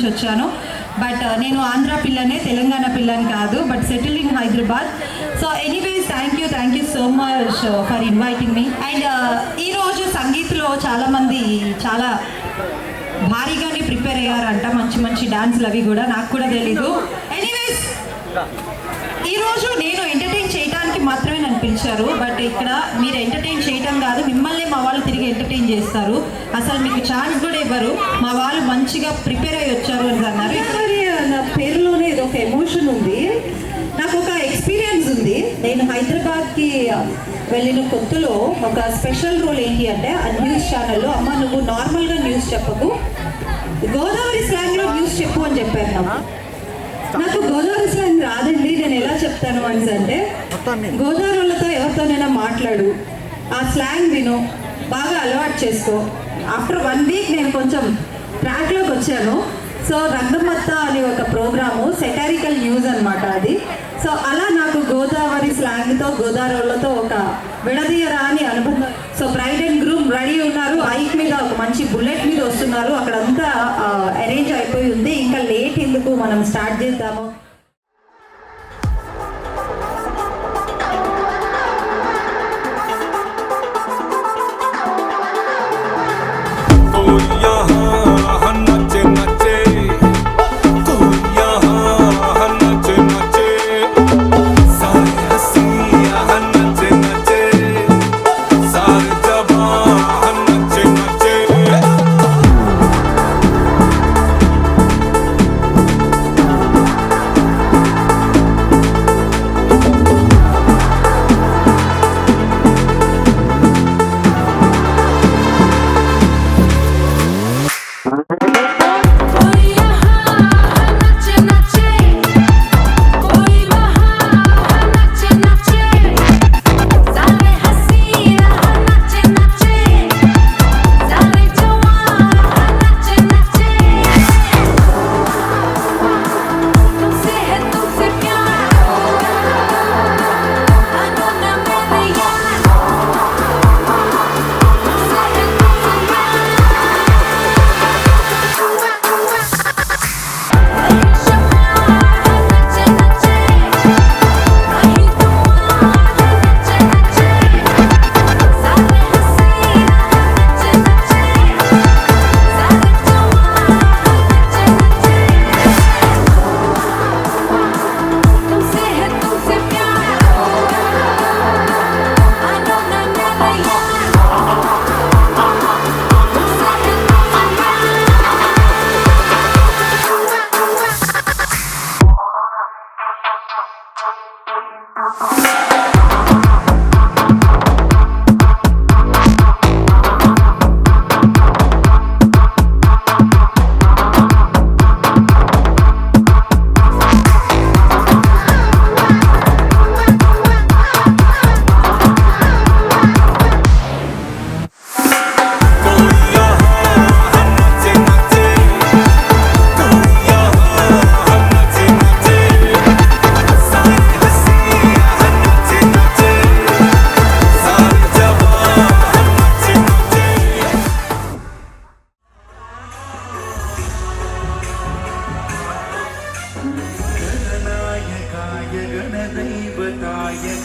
నుంచి వచ్చాను. బట్ నేను ఆంధ్ర పిల్లనే, తెలంగాణ పిల్లని కాదు, but settle in Hyderabad. So anyways thank you so much for inviting me. And ఈరోజు సంగీత్లో చాలామంది చాలా భారీగానే ప్రిపేర్ అయ్యారంట, మంచి మంచి డాన్స్లు అవి కూడా, నాకు కూడా తెలీదు. ఎనీవేస్ ఈరోజు నేను ఎంటర్టైన్ చేయడానికి మాత్రమే నన్ను పిలిచారు, బట్ ఇక్కడ మీరు ఎంటర్టైన్ చేయటం కాదు, మిమ్మల్ని మా వాళ్ళు తిరిగి ఎంటర్టైన్ చేస్తారు. అసలు మీకు ఛాన్స్ కూడా ఇవ్వరు, మా వాళ్ళు మంచిగా ప్రిపేర్ అయ్యి వచ్చారు అని అన్నారు. ఇక్కడ నా పేరులోనే ఇది ఒక ఎమోషన్ ఉంది, నాకు ఒక ఎక్స్పీరియన్స్ ఉంది. నేను హైదరాబాద్కి వెళ్ళిన కొత్తలో ఒక స్పెషల్ రోల్ ఏంటి అంటే, ఆ న్యూస్ ఛానల్లో అమ్మ నువ్వు నార్మల్గా న్యూస్ చెప్పకు, గోదావరి స్లాంగ్లో న్యూస్ చెప్పు అని చెప్పారు. నాకు గోదావరి స్లాంగ్ రాదండి, నేను ఎలా చెప్తాను అని అంటే, గోదావరి వాళ్ళతో ఎవరితోనైనా మాట్లాడు, ఆ స్లాంగ్ విను, బాగా అలవాటు చేసుకో. ఆఫ్టర్ 1 వీక్ నేను కొంచెం ట్రాక్లోకి వచ్చాను. సో రంగమత్త అని ఒక ప్రోగ్రాము, సెటారికల్ న్యూస్ అనమాట అది. సో అలా నాకు గోదావరి స్లాంగ్తో, గోదావరి వాళ్ళతో ఒక విడదీయరాని అనుబంధం. So bride and groom ready ఉన్నారు, బైక్ మీద ఒక మంచి బుల్లెట్ మీద వస్తున్నారు, అక్కడంతా అరేంజ్ అయిపోయి ఉంది. ఇంకా లేట్ ఎందుకు, మనం స్టార్ట్ చేద్దాము.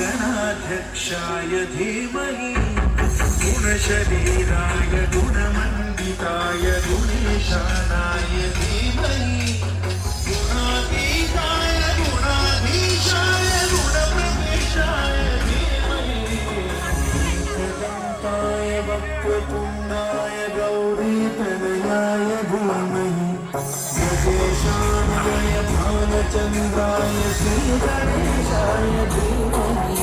गणाध्यक्षाय धीमहि गुणशरीराय गुणमण्डिताय गुणेशानाय धीमहि गुणातीताय गुणाधीशाय गुणप्रवेशाय धीमहि एकदन्ताय वक्रतुण्डाय गौरीतनयाय धीमहि गजेशानाय भालचन्द्राय श्रीगणेशाय धीमहि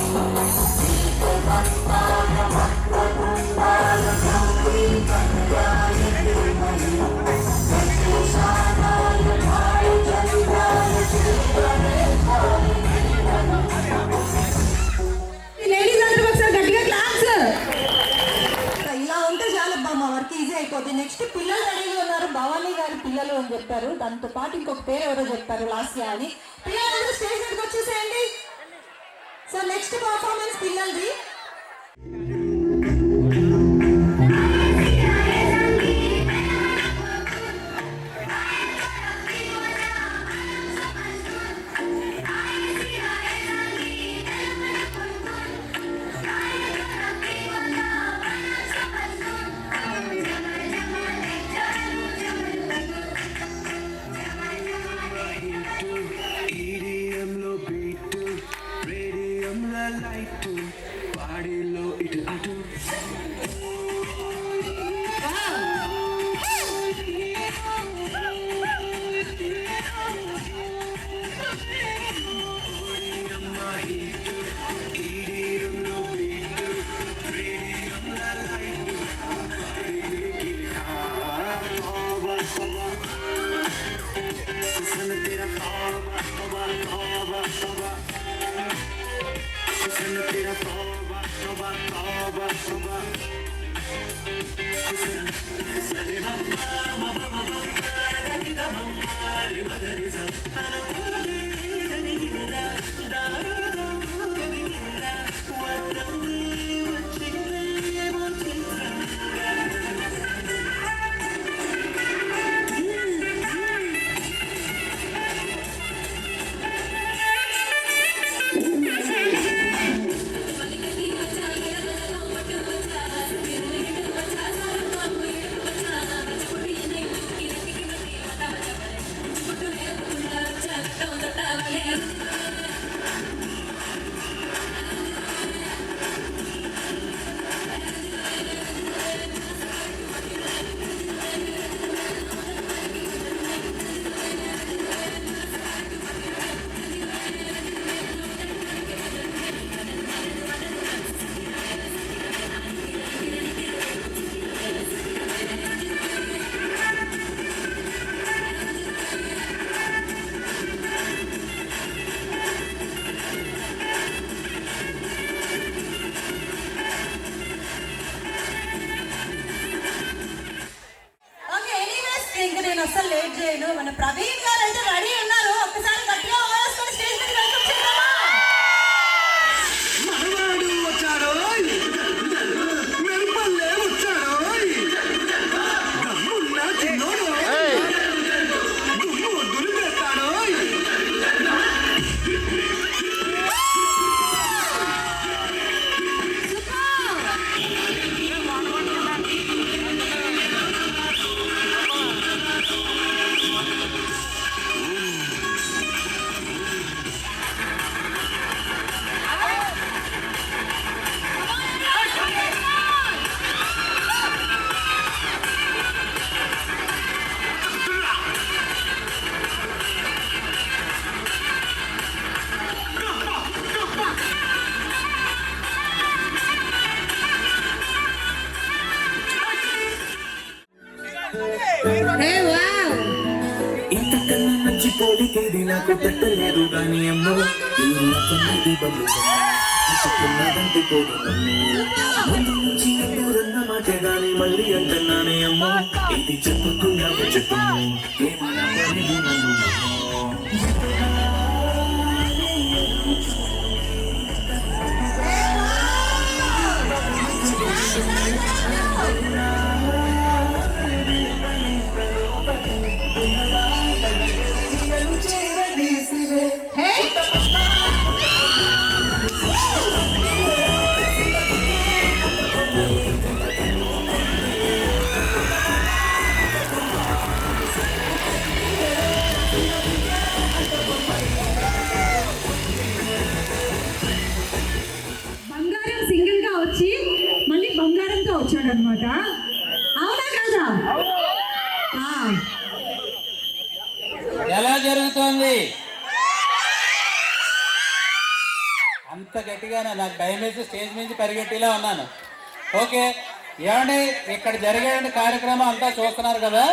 నెక్స్ట్ పిల్లలు రెడీగా ఉన్నారు, భవానీ గారి పిల్లలు అని చెప్పారు, దాంతో పాటు ఇంకొక పేరు ఎవరో చెప్పారు లాస్య అని. పిల్లలందరూ స్టేజ్ మీదకి వచ్చేసేయండి. So next performance పిల్లలది. హిట్ పాడిలో ఇటు అటు ఓకే ఎనీవేస్ ఇంకా నేను అసలు లేట్ చేయను. మన ప్రవీణ్ గారు అయితే రెడీ ఉన్నారు. ఒక్కసారి గట్టిగా వేసుకొని స్టేజ్ మీద వెల్కమ్ చేద్దామా? మనవాడు వచ్చాడో మెరుపల్లే వచ్చాడో దమ్మున్న చిన్నోడు దుమ్ము దులిపేస్తాడో ఇంతకన్నా మంచి పోలికేది నాకు పెట్టలేదు గాని అమ్మో ఈ నవ్వనేది బల్లుదంటే ముందు నుంచి ఎవరన్న మాట గాని మళ్ళీ అంటున్నానే అమ్మో ఇది చెప్పుకున్నా చెప్పు ఏమన్నా నన్ను బంగారం సింగిల్ గా వచ్చి మళ్ళీ బంగారంతో వచ్చాడు అనమాట. అవునా కదా? ఎలా జరుగుతోంది? అంత గట్టిగానే నాకు భయం వేసి స్టేజ్ నుంచి పరిగెట్టిలా ఉన్నాను. ఓకే, ఏమండి ఇక్కడ జరిగే కార్యక్రమం అంతా చూస్తున్నారు కదా,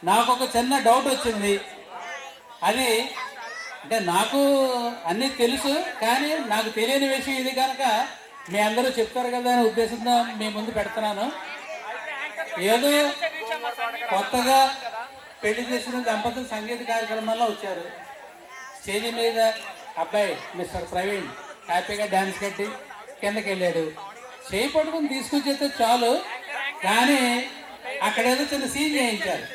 నాకు ఒక చిన్న డౌట్ వచ్చింది. అది అంటే నాకు అన్నీ తెలుసు, కానీ నాకు తెలియని విషయం ఇది కనుక మీ అందరూ చెప్తారు కదా అనే ఉద్దేశంతో మీ ముందు పెడుతున్నాను. ఏదో కొత్తగా పెళ్లి చేసిన దంపతులు సంగీత కార్యక్రమాల్లో వచ్చారు. స్టేజ్ మీద అబ్బాయి మిస్టర్ ప్రవీణ్ హ్యాపీగా డ్యాన్స్ కట్టి కిందకి వెళ్ళాడు. చేయి పట్టుకుని తీసుకొచ్చేస్తే చాలు, కానీ అక్కడ ఏదో చిన్న సీన్ చేయించారు.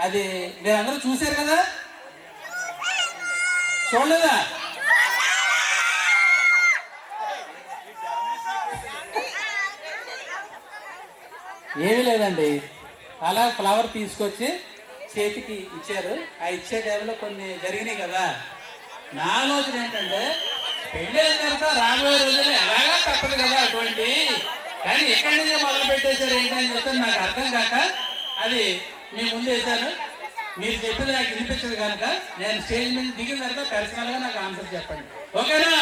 అది మీరందరూ చూశారు కదా, చూడలేదా? ఏమీ లేదండి, అలా ఫ్లవర్ తీసుకొచ్చి చేతికి ఇచ్చారు. ఆ ఇచ్చే టైంలో కొన్ని జరిగినాయి కదా. నా ఆలోచన ఏంటంటే పెళ్ళి అయిన తర్వాత రాబోయే రోజులు ఎలాగా తప్పదు కదా అటువంటి. కానీ ఎక్కడి నుంచి మొదలు పెట్టేశారు ఏంటని చెప్తాను నాకు అర్థం కాక అది మీ ముందు వేశాను. మీరు చెప్పింది నాకు వినిపించదు కనుక నేను స్టేజ్ మీద దిగిన తర్వాత పర్సనల్గా నాకు ఆన్సర్ చెప్పండి, ఓకేనా?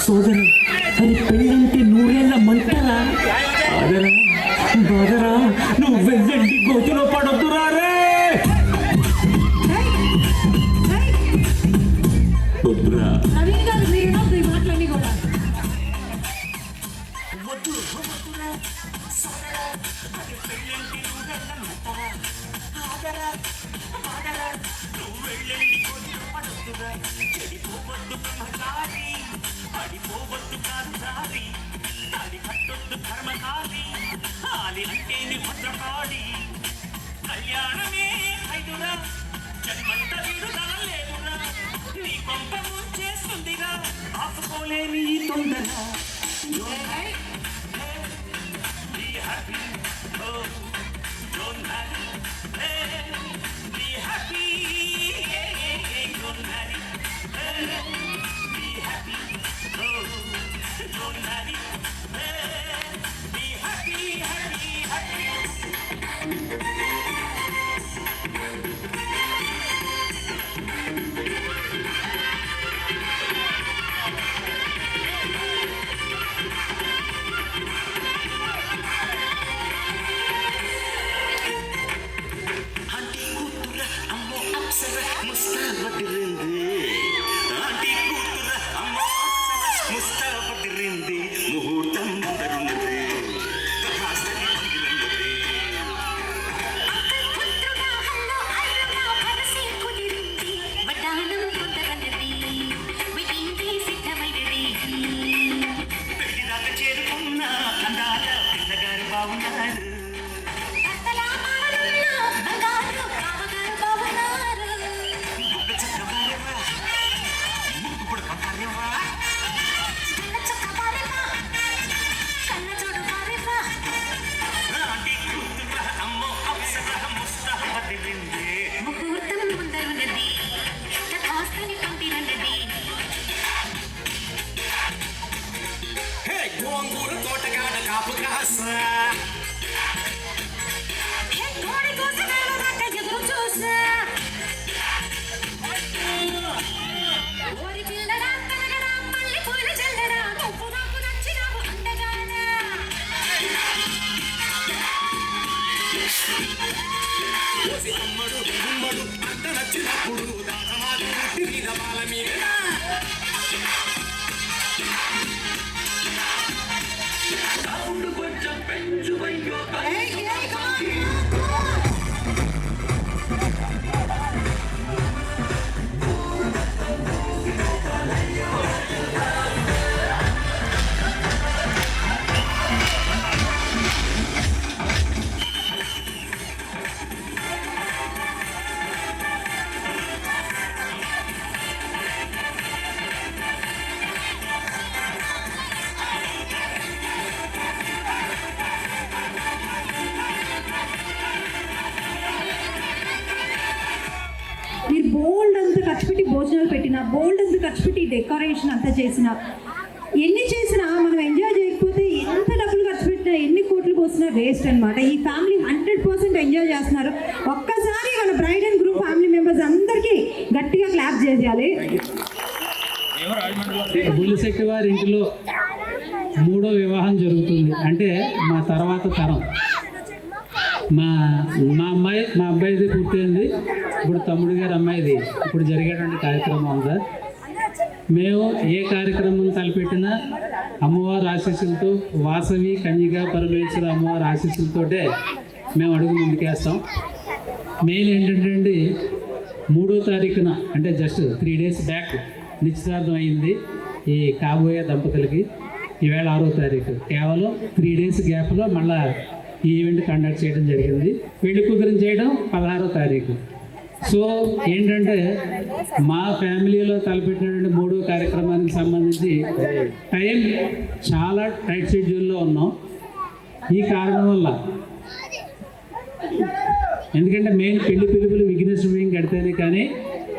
సోదరా, అది పెళ్ళంటే నూరేళ్ళ మంటరా. అదరా బాదరా, నువ్వు వెళ్ళండి గోతులో పడొద్దురా రే. వద్దురా నవీన్ గారు, మీరు ఈ మాటలన్నీ కూడా పడిపోవద్దు కాదు అది కట్టొద్దు కర్మకాలి ఆలి అంటేని భద్రకాళి కళ్యాణమే ఐదురా జన్మంత విడుదల లేదురా నీ కొంప ముంచేస్తుందిగా ఆపుకోలేని ఈ తొందర. Be happy, oh, don't marry, be happy, don't marry, be happy, oh, don't marry, be happy, happy, happy. ముహూర్తం తరుణదే పెళ్లిదాకా చేరుకున్న కందాల పిల్లగారు బాగున్నారు. గోంగూర తోటగాడ కాపు కాస అమ్మడు గుమ్మడు అంత నచ్చినప్పుడు దాసమాది మీద బాల మీద కొంచెం పెంచు ఖర్చు పెట్టి భోజనాలు పెట్టినా, బోల్డ్ అంత ఖర్చు పెట్టి డెకరేషన్ అంతా చేసినా, ఎన్ని చేసినా మనం ఎంజాయ్ చేయకపోతే ఎంత డబ్బులు ఖర్చు పెట్టినా, ఎన్ని కోట్లు పోసినా వేస్ట్ అనమాట. ఈ ఫ్యామిలీ 100% ఎంజాయ్ చేస్తున్నారు. ఒక్కసారి మన bride and group family members అందరికీ గట్టిగా క్లాప్ చేయాలి. బుల్లిశెట్టి వారి ఇంటిలో 3వ వివాహం జరుగుతుంది. అంటే మా తర్వాత తరం. మా అబ్బాయిది పూర్తయింది. ఇప్పుడు తమ్ముడు గారి అమ్మాయిది ఇప్పుడు జరిగేటువంటి కార్యక్రమం ఉందా. మేము ఏ కార్యక్రమం తలపెట్టినా అమ్మవారి ఆశీస్సులతో, వాసవి కన్యగా పరమేశ్వర అమ్మవారి ఆశీస్సులతోటే మేము అడుగు ముందుకేస్తాం. మెయిన్ ఏంటంటే అండి, 3వ తారీఖున అంటే జస్ట్ 3 days బ్యాక్ నిశ్చితార్థం అయింది ఈ కాబోయే దంపతులకి. ఈవేళ 6వ తారీఖు. కేవలం 3 days గ్యాప్లో మళ్ళీ ఈ ఈవెంట్ కండక్ట్ చేయడం జరిగింది. పెళ్లి కూతురు చేయడం 16వ తారీఖు. సో ఏంటంటే మా ఫ్యామిలీలో తలపెట్టినటువంటి 3వ కార్యక్రమానికి సంబంధించి టైం చాలా టైట్ షెడ్యూల్లో ఉన్నాం. ఈ కారణం వల్ల ఎందుకంటే మెయిన్ పెళ్లి పిలుపులు విఘ్నేశ్వర కడితేనే కానీ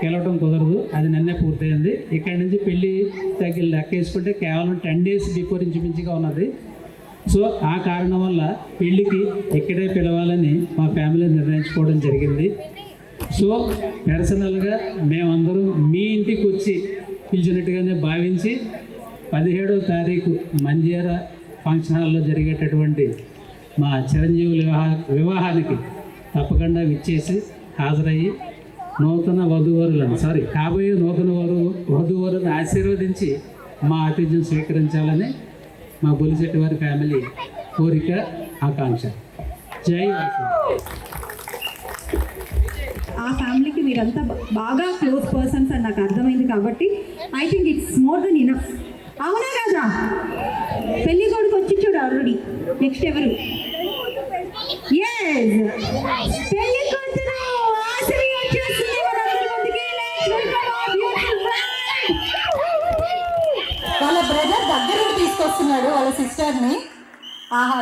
గెలవడం కుదరదు. అది నిన్నే పూర్తయింది. ఇక్కడి నుంచి పెళ్లి తగ్గి లెక్కేసుకుంటే కేవలం 10 days బిఫోర్ ఇంచుమించుగా ఉన్నది. సో ఆ కారణం వల్ల పెళ్ళికి ఇక్కడే పిలవాలని మా ఫ్యామిలీ నిర్ణయించుకోవడం జరిగింది. సో పర్సనల్గా మేమందరూ మీ ఇంటికి వచ్చి పిలిచినట్టుగానే భావించి 17వ తారీఖు మంజీరా ఫంక్షన్ హాల్లో జరిగేటటువంటి మా చిరంజీవుల వివాహానికి తప్పకుండా విచ్చేసి హాజరయ్యి కాబోయే నూతన వధూవరులను ఆశీర్వదించి మా ఆతిథ్యం స్వీకరించాలని మా బుల్లిశెట్టి వారి ఫ్యామిలీ కోరిక, ఆకాంక్ష. జై వాసవి. ఆ ఫ్యామిలీకి మీరంతా బాగా క్లోజ్ పర్సన్స్ అని నాకు అర్థమైంది కాబట్టి I think it's more than enough. అవునా కదా? పెళ్లి కొడుకు వచ్చి చూడు ఆల్రెడీ. నెక్స్ట్ ఎవరు? పెళ్లి కూతురు వాసవి వచ్చేస్తుంది మనందరి ముందుకి. వాళ్ళ బ్రదర్ దగ్గరికి తీసుకొస్తున్నాడు వాళ్ళ సిస్టర్ని. ఆహా,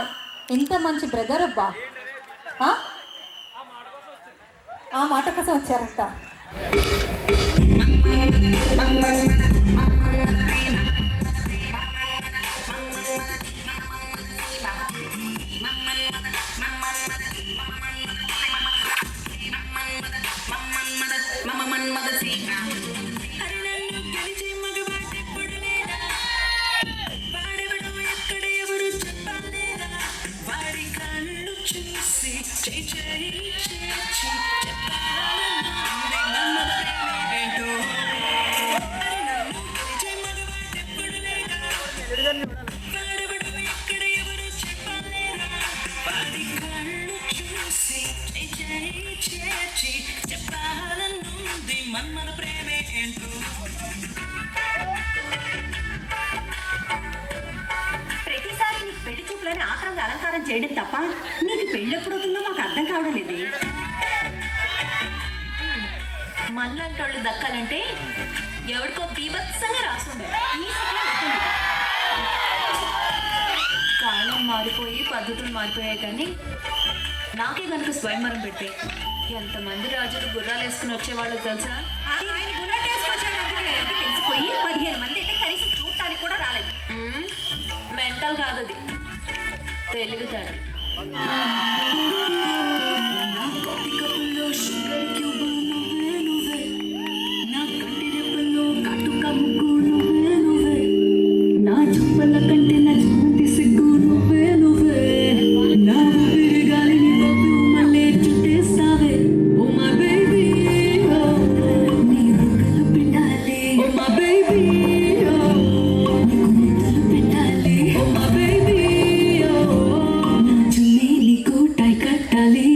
ఎంత మంచి బ్రదర్ అబ్బా. ఆ మాట కోసం వచ్చారట. ప్రతిసారి నీకు పెళ్లి చూపులని ఆఖరంగా అలంకారం చేయడం తప్ప నీకు పెళ్ళి ఎప్పుడవుతుందో మాకు అర్థం కావడం లేదు. మనలాంటి దక్కాలంటే ఎవరికో బీభత్సంగా రాస్తుండే. కాలం మారిపోయి పద్ధతులు మారిపోయాయి, కానీ నాకే కనుక స్వయంవరం పెడితే ఎంతమంది రాజులు గుర్రాలు వేసుకుని వచ్చేవాళ్ళు తెలుసా? తెలిసిపోయి 15 మంది అయితే కనీసం చూడటానికి కూడా రాలేదు. మెంటల్ కాదు, అది తెలుగుతాడు. నా చుప్పల కంటే నా చుంటి సిగ్గు నువ్వే నువ్వే. నా ఊపిరి గాలిని పోతూ మళ్ళీ చుట్టేస్తావే. ఓ మా బేబీ, నీ బుగ్గలు పెట్టాలి. ఓ మా బేబీ, నీకు ముద్దలు పెట్టాలి. ఓ మా బేబీ, నా చున్నీ నీకు టై కట్టాలి.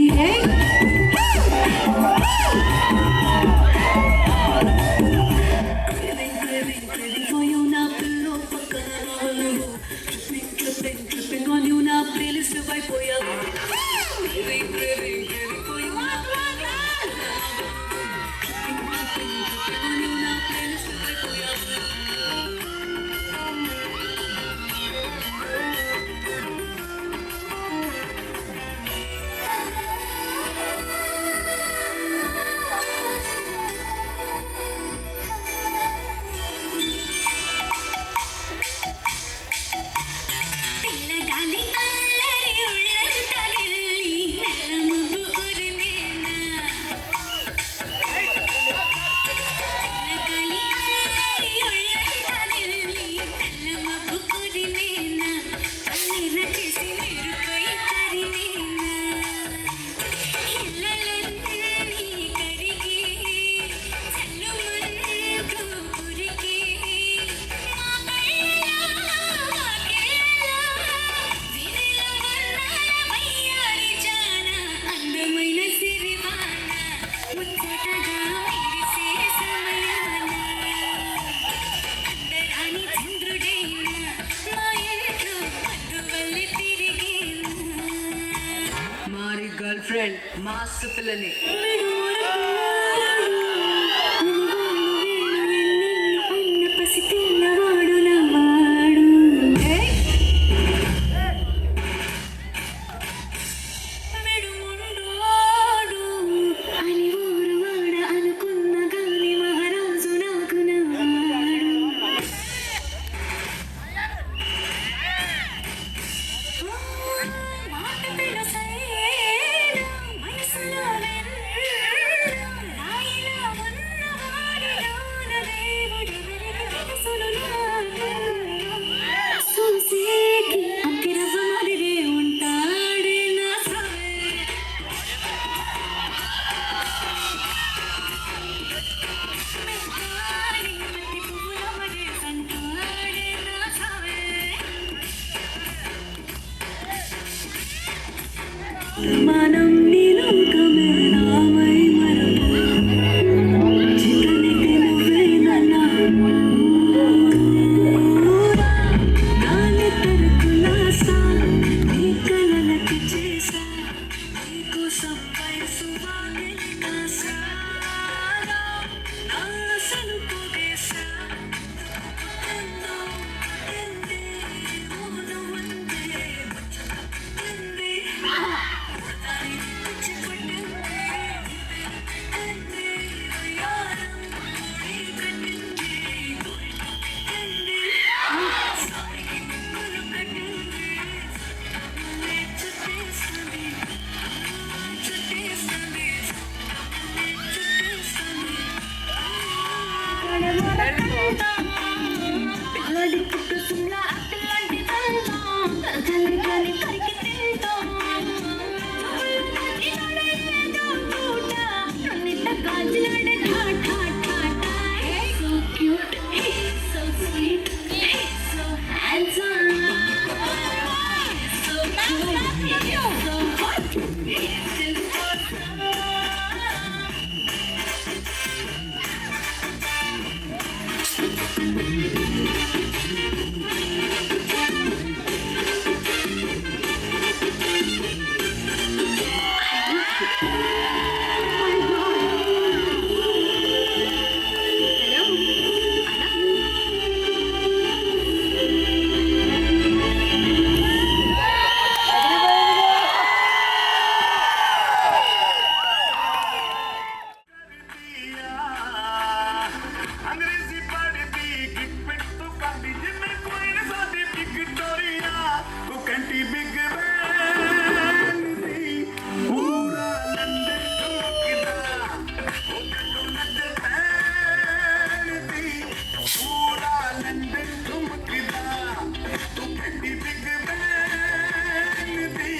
మాస్ పిల్లని మనం నీలోకమే నామై మరపు చితనికి నువ్వే నన్నా నాని తరకులాసా నీ కలలకి చేసా నీకోసం వయసు వాగిలి కాసా నాసలు పోగేసా ఎందే మోను వందే ఎందే अंग्रेजी पढ़ती गिट पिट तो पाती जिन्हें कोई न साथी विक्टोरिया वो कंटी बिग बैन थी पूरा लंदन ठुमकदा वो कंटो नचता थी पूरा लंदन ठुमकदा वो कंटी बिग बैन थी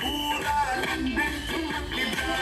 पूरा लंदन ठुमकदा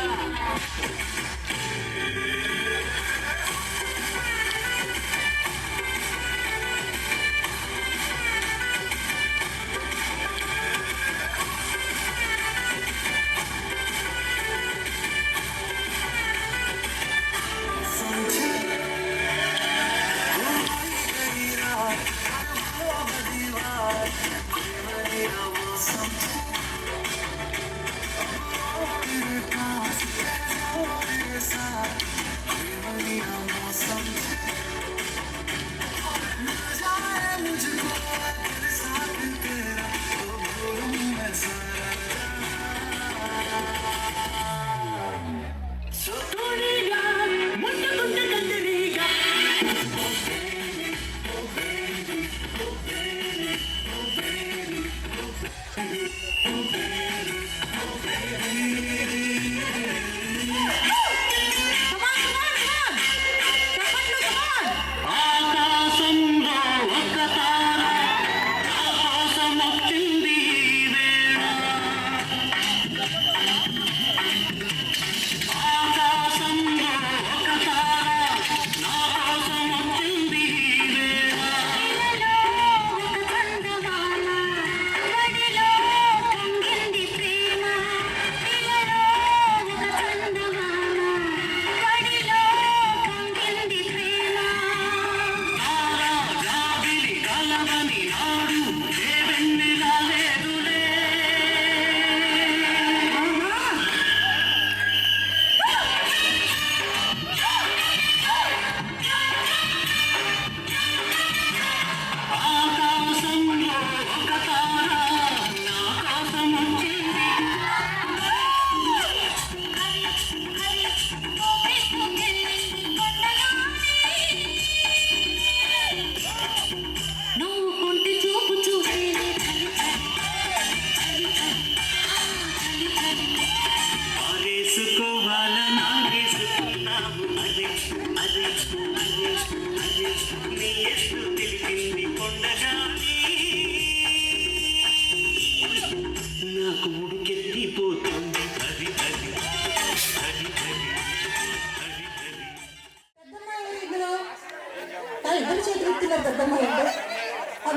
చేతులు ఇస్తున్నారు పెద్దమ్మాయి అంటే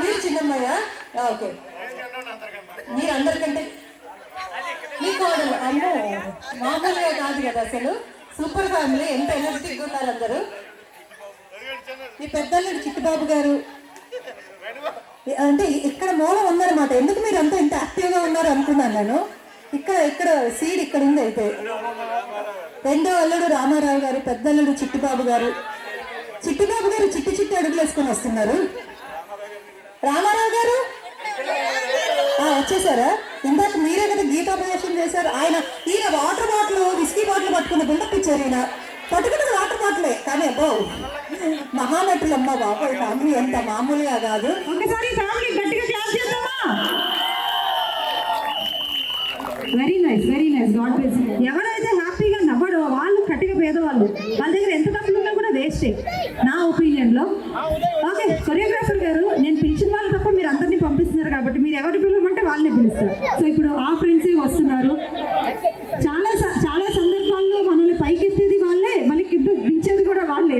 మీరు చిన్నమ్మాయ ఓకే మీరు అందరికంటే మీ కోడలు అమ్మో మామూలుగా కాదు కదా అసలు సూపర్ ఫ్యామిలీ ఎంత ఎనర్జెటిక్ ఉన్నారు అందరూ మీ పెద్దల్లుడు చిట్టుబాబు గారు అంటే ఇక్కడ మూలం ఉందన్నమాట ఎందుకు మీరు అంతా ఇంత యాక్టివ్గా ఉన్నారు అనుకున్నాను నేను ఇక్కడ సీడ్ ఇక్కడ ఉంది అయితే రెండో అల్లుడు రామారావు గారు పెద్దల్లుడు చిట్టుబాబు గారు చిట్టి చిట్టి అడుగులు వేసుకొని వస్తున్నారు రామారావు గారు వచ్చేసారా ఇందాక మీరే కదా గీతాపదేశం చేశారు ఈయన వాటర్ బాటిల్ విస్కీ బాటిల్ పట్టుకున్న బిల్డప్ ఇచ్చారు ఈయన పట్టుకున్నది వాటర్ బాటిలే కానీ అబ్బో మహానటులు అమ్మ బాబు ఫ్యామిలీ ఎంత మామూలుగా కాదు ఒకసారి ఫ్యామిలీ గట్టిగా క్లాస్ చేద్దామా వెరీ నైస్ గాడ్ బ్లెస్ ఎవరైతే హ్యాపీగా నవ్వడో వాళ్ళు కట్టిగా పేదవాళ్ళు వాళ్ళ దగ్గర ఎంత డబ్బులు ఉన్నా కూడా వేస్టే నా ఒపీనియన్లో ఓకే కొరియోగ్రాఫర్ గారు నేను పిలిచిన వాళ్ళు తప్ప మీరు అందరినీ పంపిస్తున్నారు కాబట్టి మీరు ఎవరు పిలవమంటే వాళ్ళని పిలుస్తారు సో ఇప్పుడు ఆ ఫ్రెండ్స్ వస్తున్నారు చాలా సందర్భాల్లో మనల్ని పైకెత్తేది వాళ్ళే మనకి దించేది కూడా వాళ్ళే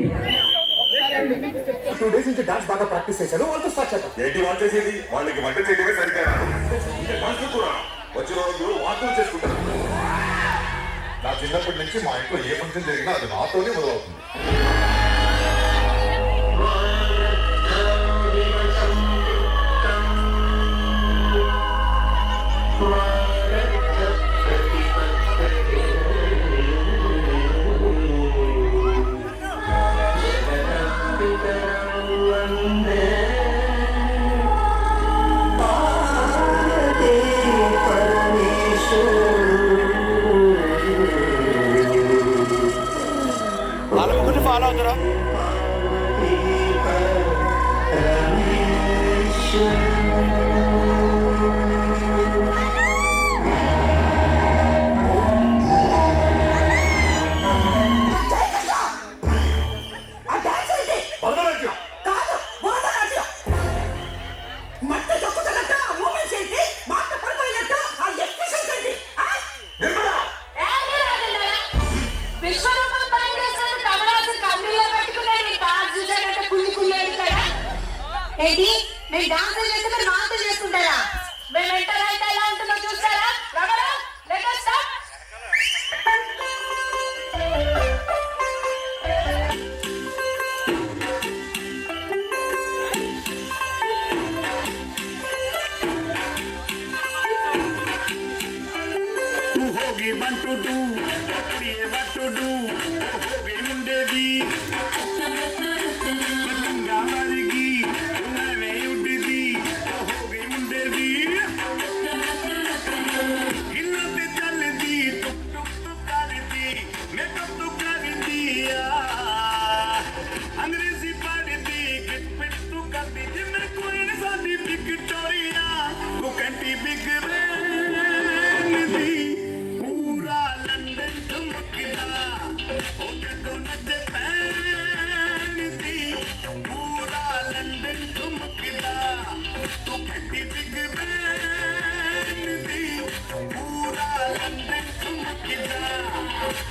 2 days నుంచి డాన్స్ బాగా ప్రాక్టీస్ చేశారు వాళ్ళతో స్టార్ట్ చేద్దాం ఏంటి వంట చేసేది వాళ్ళకి వంట చేయడమే సరిగ్గా మనుషులు కూడా వచ్చిన రోజు వార్తలు చేసుకుంటారు నా చిన్నప్పటి నుంచి మా ఇంట్లో ఏ ఫంక్షన్ జరిగినా అది నాతోనే మొదలవుతుంది ఏంటి మేము డాన్స్ చేస్తే మీరు మాటలు చేసుకుంటారా మేము ఎంటర్ అయితే ఎలా ఉంటుందో చూస్తారా రమణ లెట్ us start ಹೋಗಿ ಬಂಟು ಡು ಬಟ್ಟು ಡು ಹೋಗಿ ಮುಂದೇವಿ ಗಂಗಾವರಿಗೆ ಉಡ್ಡಿದಿ ಹೋಗಿ ಮುಂದೇವಿ ಇನ್ನೊಂದು ಚಲ್ಲಿದ್ದಿ ತುಕ್ಕು ಕಾರಿದ್ದಿ ಮೇಕಪ್ ಕಾರಿದ್ದೀಯ अंग्रेजी पाड़ी गिट्टू कर दी जिम्मे कोई न सादी विक्टोरिया वो कंटी बिग बैन दी पूरा लंदन चमकदा ओ जगो नच पैन दी पूरा लंदन चमकदा वो कंटी बिग बैन दी पूरा लंदन चमकदा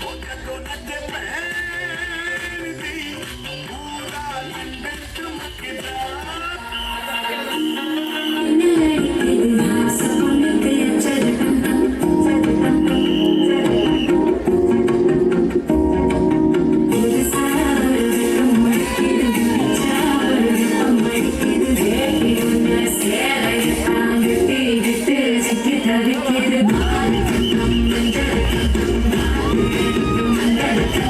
ओ जगो नच पैन दी Thank you.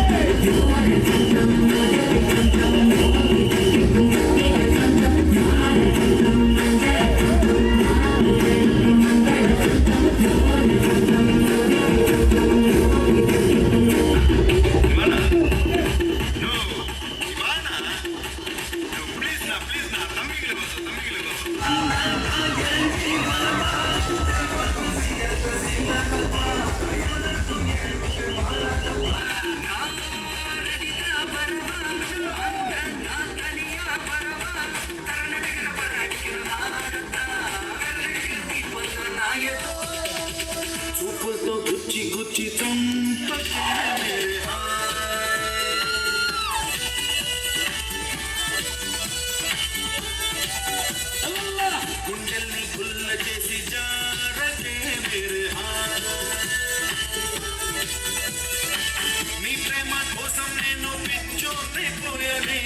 పోయానే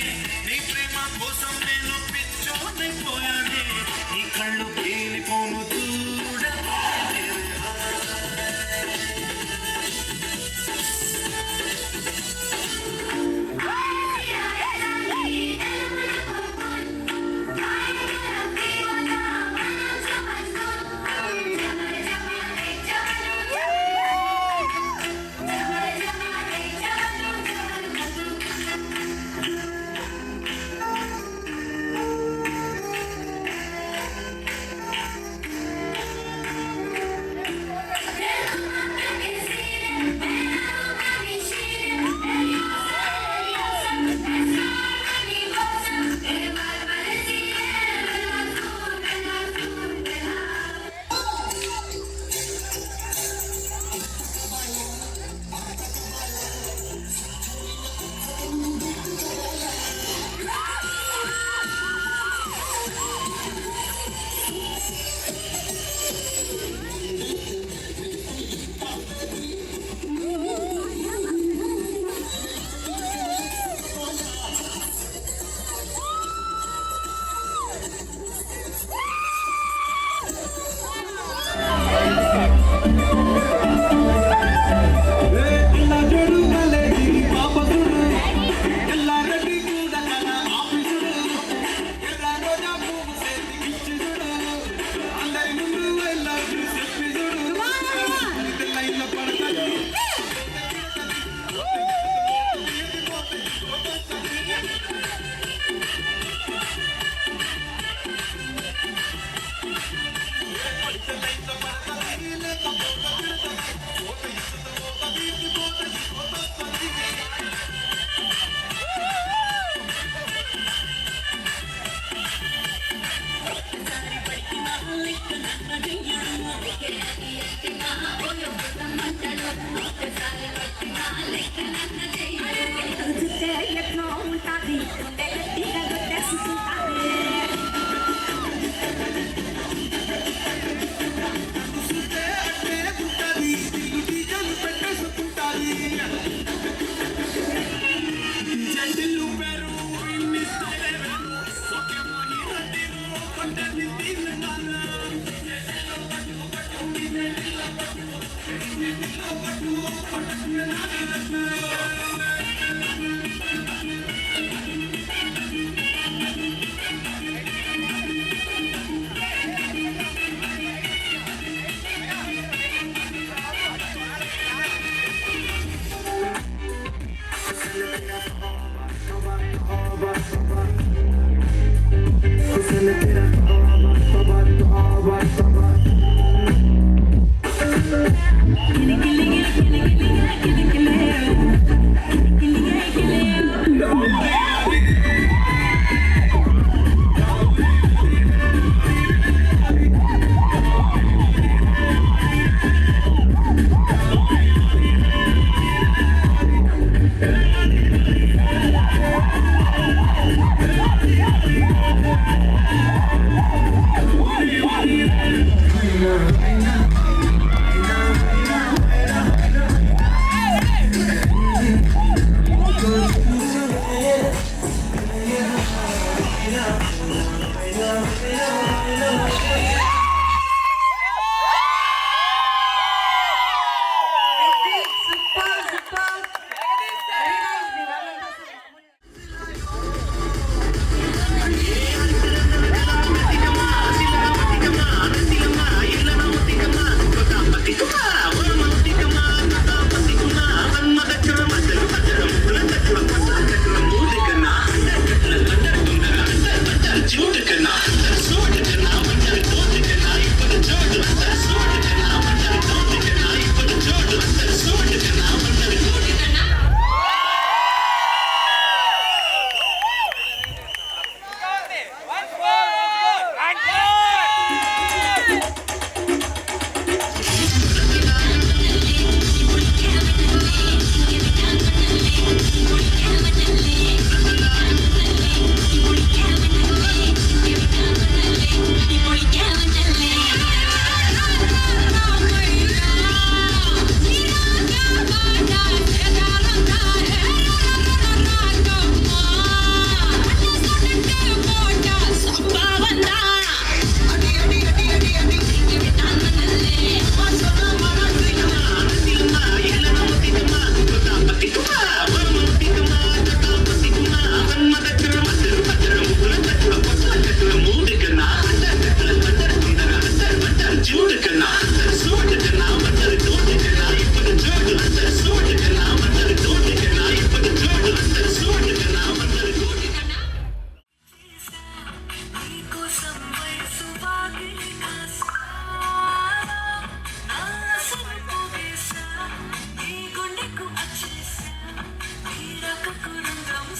నీ ప్రేమ కోసం నేను పిచ్చోనైపోయానే నీ కళ్ళు పేలిపోను చూడవా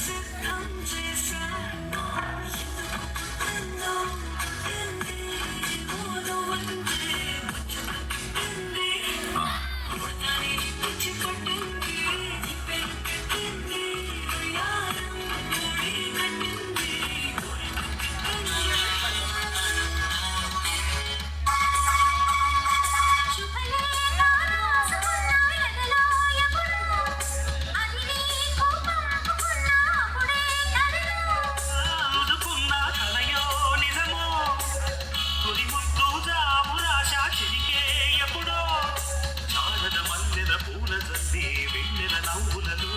సిద్ధం చేశా ఎన్నో ఎంది ఓను వందే ఎంది వదని పిచ్చి పట్టింది పెట్టింది యారం ఓడి కట్టింది రుదుకున్న కలయో నిజమో తొలి ముద్దు జాబురాశ చిరికే ఎప్పుడో చారద మల్లెల పూల జల్లి వెన్నెల నవ్వులలో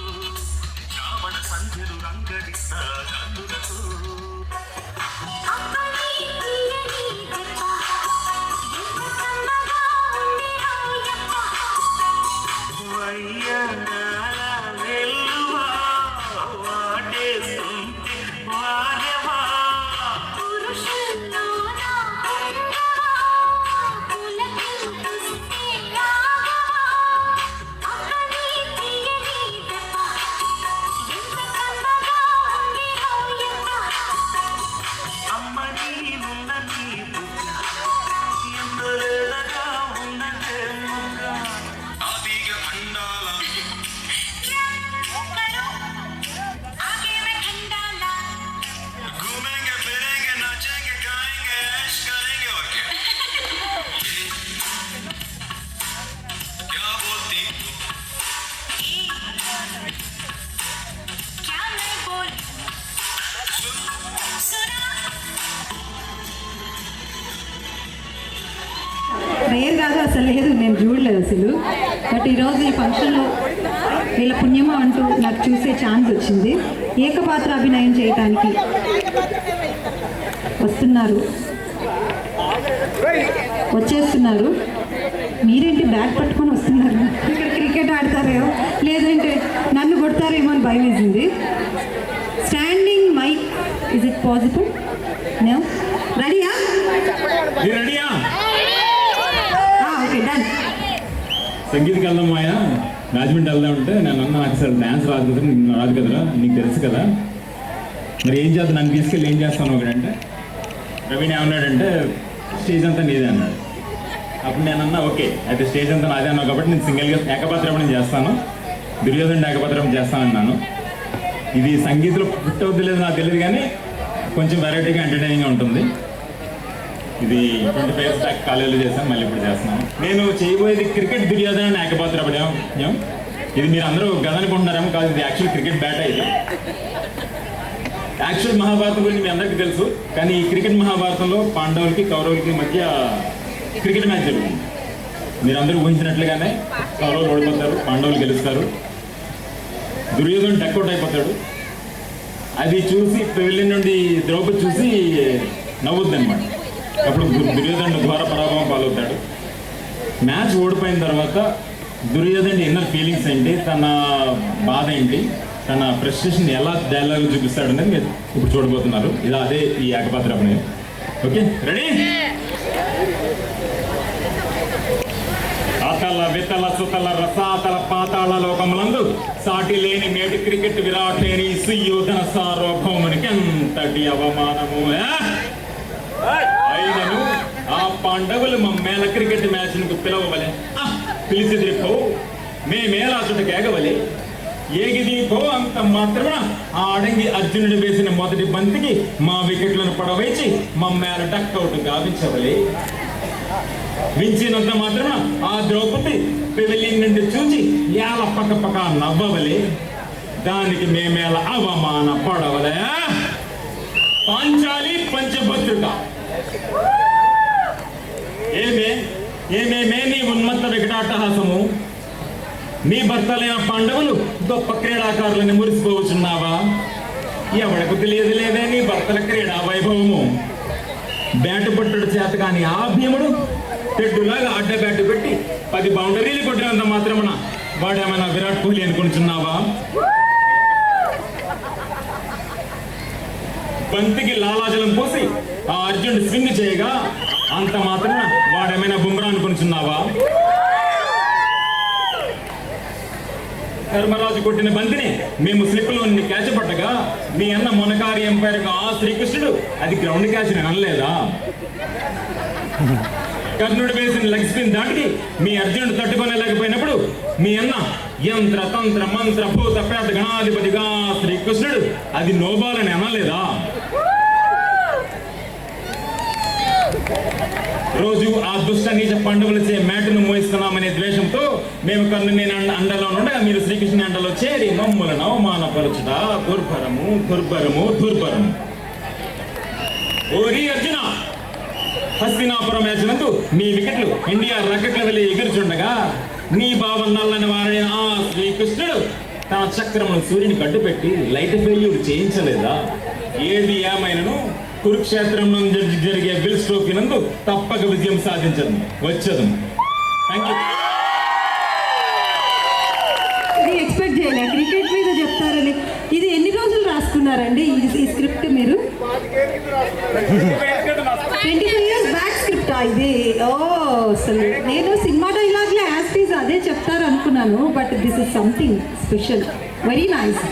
శ్రావణ సంధ్యలు రంగడిస్తా కన్నులతో వయ్యాల వెల్లువా వాటేస్తుంటే వారెవా అమ్మ నీవున్న నీ బుగ్గ ఎందలేదగా ఉన్నదే ముగ్గ ఆదిగ అండాల घूमेंगे फिरेंगे नाचेंगे गाएंगे ऐश करेंगे और क्या बोलती ప్రేయర్ కాదు అసలు లేదు, నేను చూడలేదు అసలు. బట్ ఈరోజు ఈ ఫంక్షన్లో వీళ్ళ పుణ్యమా అంటూ నాకు చూసే ఛాన్స్ వచ్చింది. ఏకపాత్ర అభినయం చేయడానికి వచ్చేస్తున్నారు. మీరేంటి బ్యాట్ పట్టుకొని వస్తున్నారు? ఇక్కడ క్రికెట్ ఆడతారేమో లేదంటే నన్ను కొడతారేమో అని భయం వేసింది. Standing mike, is it possible? No. రెడీయా? రెడీయా? Okay, done. సంగీత్కి వెళ్దాం మాయ, రాజమండ్రి వెళ్దాం అంటే నేను అన్న నాకు అసలు డ్యాన్స్ రాదు కదా, నీకు రాదు కదరా, నీకు తెలుసు కదా, మరి ఏం చేద్దాం, నన్ను తీసుకెళ్ళి ఏం చేస్తాను ఒకడంటే రవీణ్ ఏమన్నాడంటే స్టేజ్ అంతా నీదే అన్నాడు. అప్పుడు నేను అన్నా ఓకే అయితే స్టేజ్ అంతా నాదే అన్నావు కాబట్టి నేను సింగిల్గా ఏకపాత్రం చేస్తాను, దుర్యోధన ఏకపాత్రం చేస్తానన్నాను. ఇది సంగీతంలో ఫిట్ అవుతుంది లేదు నాకు తెలియదు కానీ కొంచెం వెరైటీగా ఎంటర్టైనింగ్గా ఉంటుంది. ఇది 25 years బ్యాక్ కాలేజీలో చేశాను, మళ్ళీ ఇప్పుడు చేస్తున్నాను. నేను చేయబోయేది క్రికెట్ దుర్యోధన ఏకపాత్ర పడాం. ఇది మీరు అందరూ గద అనుకుంటున్నారేమో కాదు, ఇది యాక్చువల్ క్రికెట్ బ్యాట్. ఇది యాక్చువల్ మహాభారతం గురించి మీ అందరికీ తెలుసు, కానీ ఈ క్రికెట్ మహాభారతంలో పాండవులకి కౌరవులకి మధ్య క్రికెట్ మ్యాచ్ జరుగుతుంది. మీరు అందరూ ఊహించినట్లుగానే కౌరవులు ఓడిపోతారు, పాండవులు గెలుస్తారు, దుర్యోధన డక్అవుట్ అయిపోతాడు. అది చూసి పెవిలియన్ నుండి ద్రౌపది చూసి నవ్వుద్ది అనమాట. అప్పుడు దుర్యోధనుడు ఘోర పరాభవం పాలవుతాడు. మ్యాచ్ ఓడిపోయిన తర్వాత దుర్యోధనుడి ఇన్నర్ ఫీలింగ్స్ ఏంటి, తన బాధ ఏంటి, తన ఫ్రస్ట్రేషన్ ఎలా డైలాగ్ చూపిస్తాడు అనేది మీరు ఇప్పుడు చూడబోతున్నారు. ఇది అదే ఈ ఏకపాత్ర అభినయం. Okay, ready? అతల వితల సుతల రసాతల పాతాళ లోకములందు సాటి లేని నేటి క్రికెట్ విరాటేని సుయోధన సార్వభౌమునికి ఎంతటి అవమానము. అయినను ఆ పాండవులు మమ్మేల క్రికెట్ మ్యాచ్ కు పిలవవలే, పిలిచిదిరి పో మేమేలా చుటకేగవలే, ఏగిది పో అంత మాత్రమే ఆ అడంగి అర్జునుడు వేసిన మొదటి బంతికి మా వికెట్లను పడవేచి మమ్మేల డక్అవుట్ గావించవలే. వించినంత మాత్రమే ఆ ద్రౌపది పెవిలియన్ నుండి చూచి ఏల పక్క నవ్వవలే, దానికి మేమేల అవమాన పడవలే. పాంచాలి పంచభద్రుక ఏమేమే నీ ఉన్మత్త వికటాటహాసము, నీ భర్తలైన పాండవులు గొప్ప క్రీడాకారులని మురిసిపోవచ్చున్నావా? ఎవడకు తెలియదు లేదే నీ భర్తల క్రీడా వైభవము. బ్యాటు పట్టుడు చేత కాని ఆ భీముడు తెడ్డులాగా అడ్డ బ్యాటు పెట్టి 10 బౌండరీలు కొట్టినంత మాత్రమున వాడేమైనా విరాట్ కోహ్లీ అనుకుంటున్నావా? బంతికి లాలాజలం పోసి ఆ అర్జునుడు స్వింగ్ చేయగా అంత మాత్రమే వాడేమైనా బుమ్రా అనుకుంటున్నావా? ధర్మరాజు కొట్టిన బంతిని మేము స్లిప్లో క్యాచ్ పట్టగా మీ అన్న మొనకారి ఎంపైర్ ఆ శ్రీకృష్ణుడు అది గ్రౌండ్ క్యాచ్ అని అనలేదా? కర్ణుడు వేసిన లెగ్ స్పిన్ దాటికి మీ అర్జునుడు తట్టుకోలేకపోయినప్పుడు మీ అన్న యంత్ర తంత్ర మంత్ర భూత ప్రేత గణాధిపతిగా శ్రీకృష్ణుడు అది నోబాల్ అని అనలేదా? రోజు ఆ దుష్ట నీచ పండుగలచే మేటను మోయిస్తున్నామనే ద్వేషంతో మేము కర్ణుని అండలో ఉండగా మీరు శ్రీకృష్ణుని అండలో చేరి మమ్ములను అవమానపరచుట దుర్భరము దుర్భరము దుర్భరము. ఓరి అర్జున, హస్తినాపురం మ్యాచ్ నందు మీ వికెట్లు ఇండియా రకెట్ల వెళ్ళి ఎగురుచుండగా నీ బావన్ నల్లని వారైన ఆ శ్రీకృష్ణుడు తన చక్రమును సూర్యుని కట్టుపెట్టి లైట్ ఫెయిల్యూర్ చేయించలేదా? ఏది ఏమైనను కురుక్షేత్రం నందు జరిగే విల్ ట్రోఫీ నందు తప్పక విజయం సాధించదు వచ్చదు. Thank you. ఇది ఎక్స్పెక్ట్ చేయలే క్రికెట్ మీద చెప్తారని. ఇది ఎన్ని రోజులు రాసుకున్నారండి ఈ స్క్రిప్ట్ మీరు? 25 years బ్యాక్ స్క్రిప్టా ఇది? ఓ అసలు నేను సినిమా డైలాగ్లో యాస్టీస్ అదే చెప్తారు అనుకున్నాను, but this is something special. Very nice.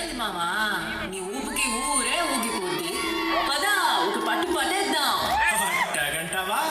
ఏమైంది మామా నీ ఊపికి ఊరే ఊగిపోద్ది పదా ఒక పట్టు పట్టేద్దాం గంటవా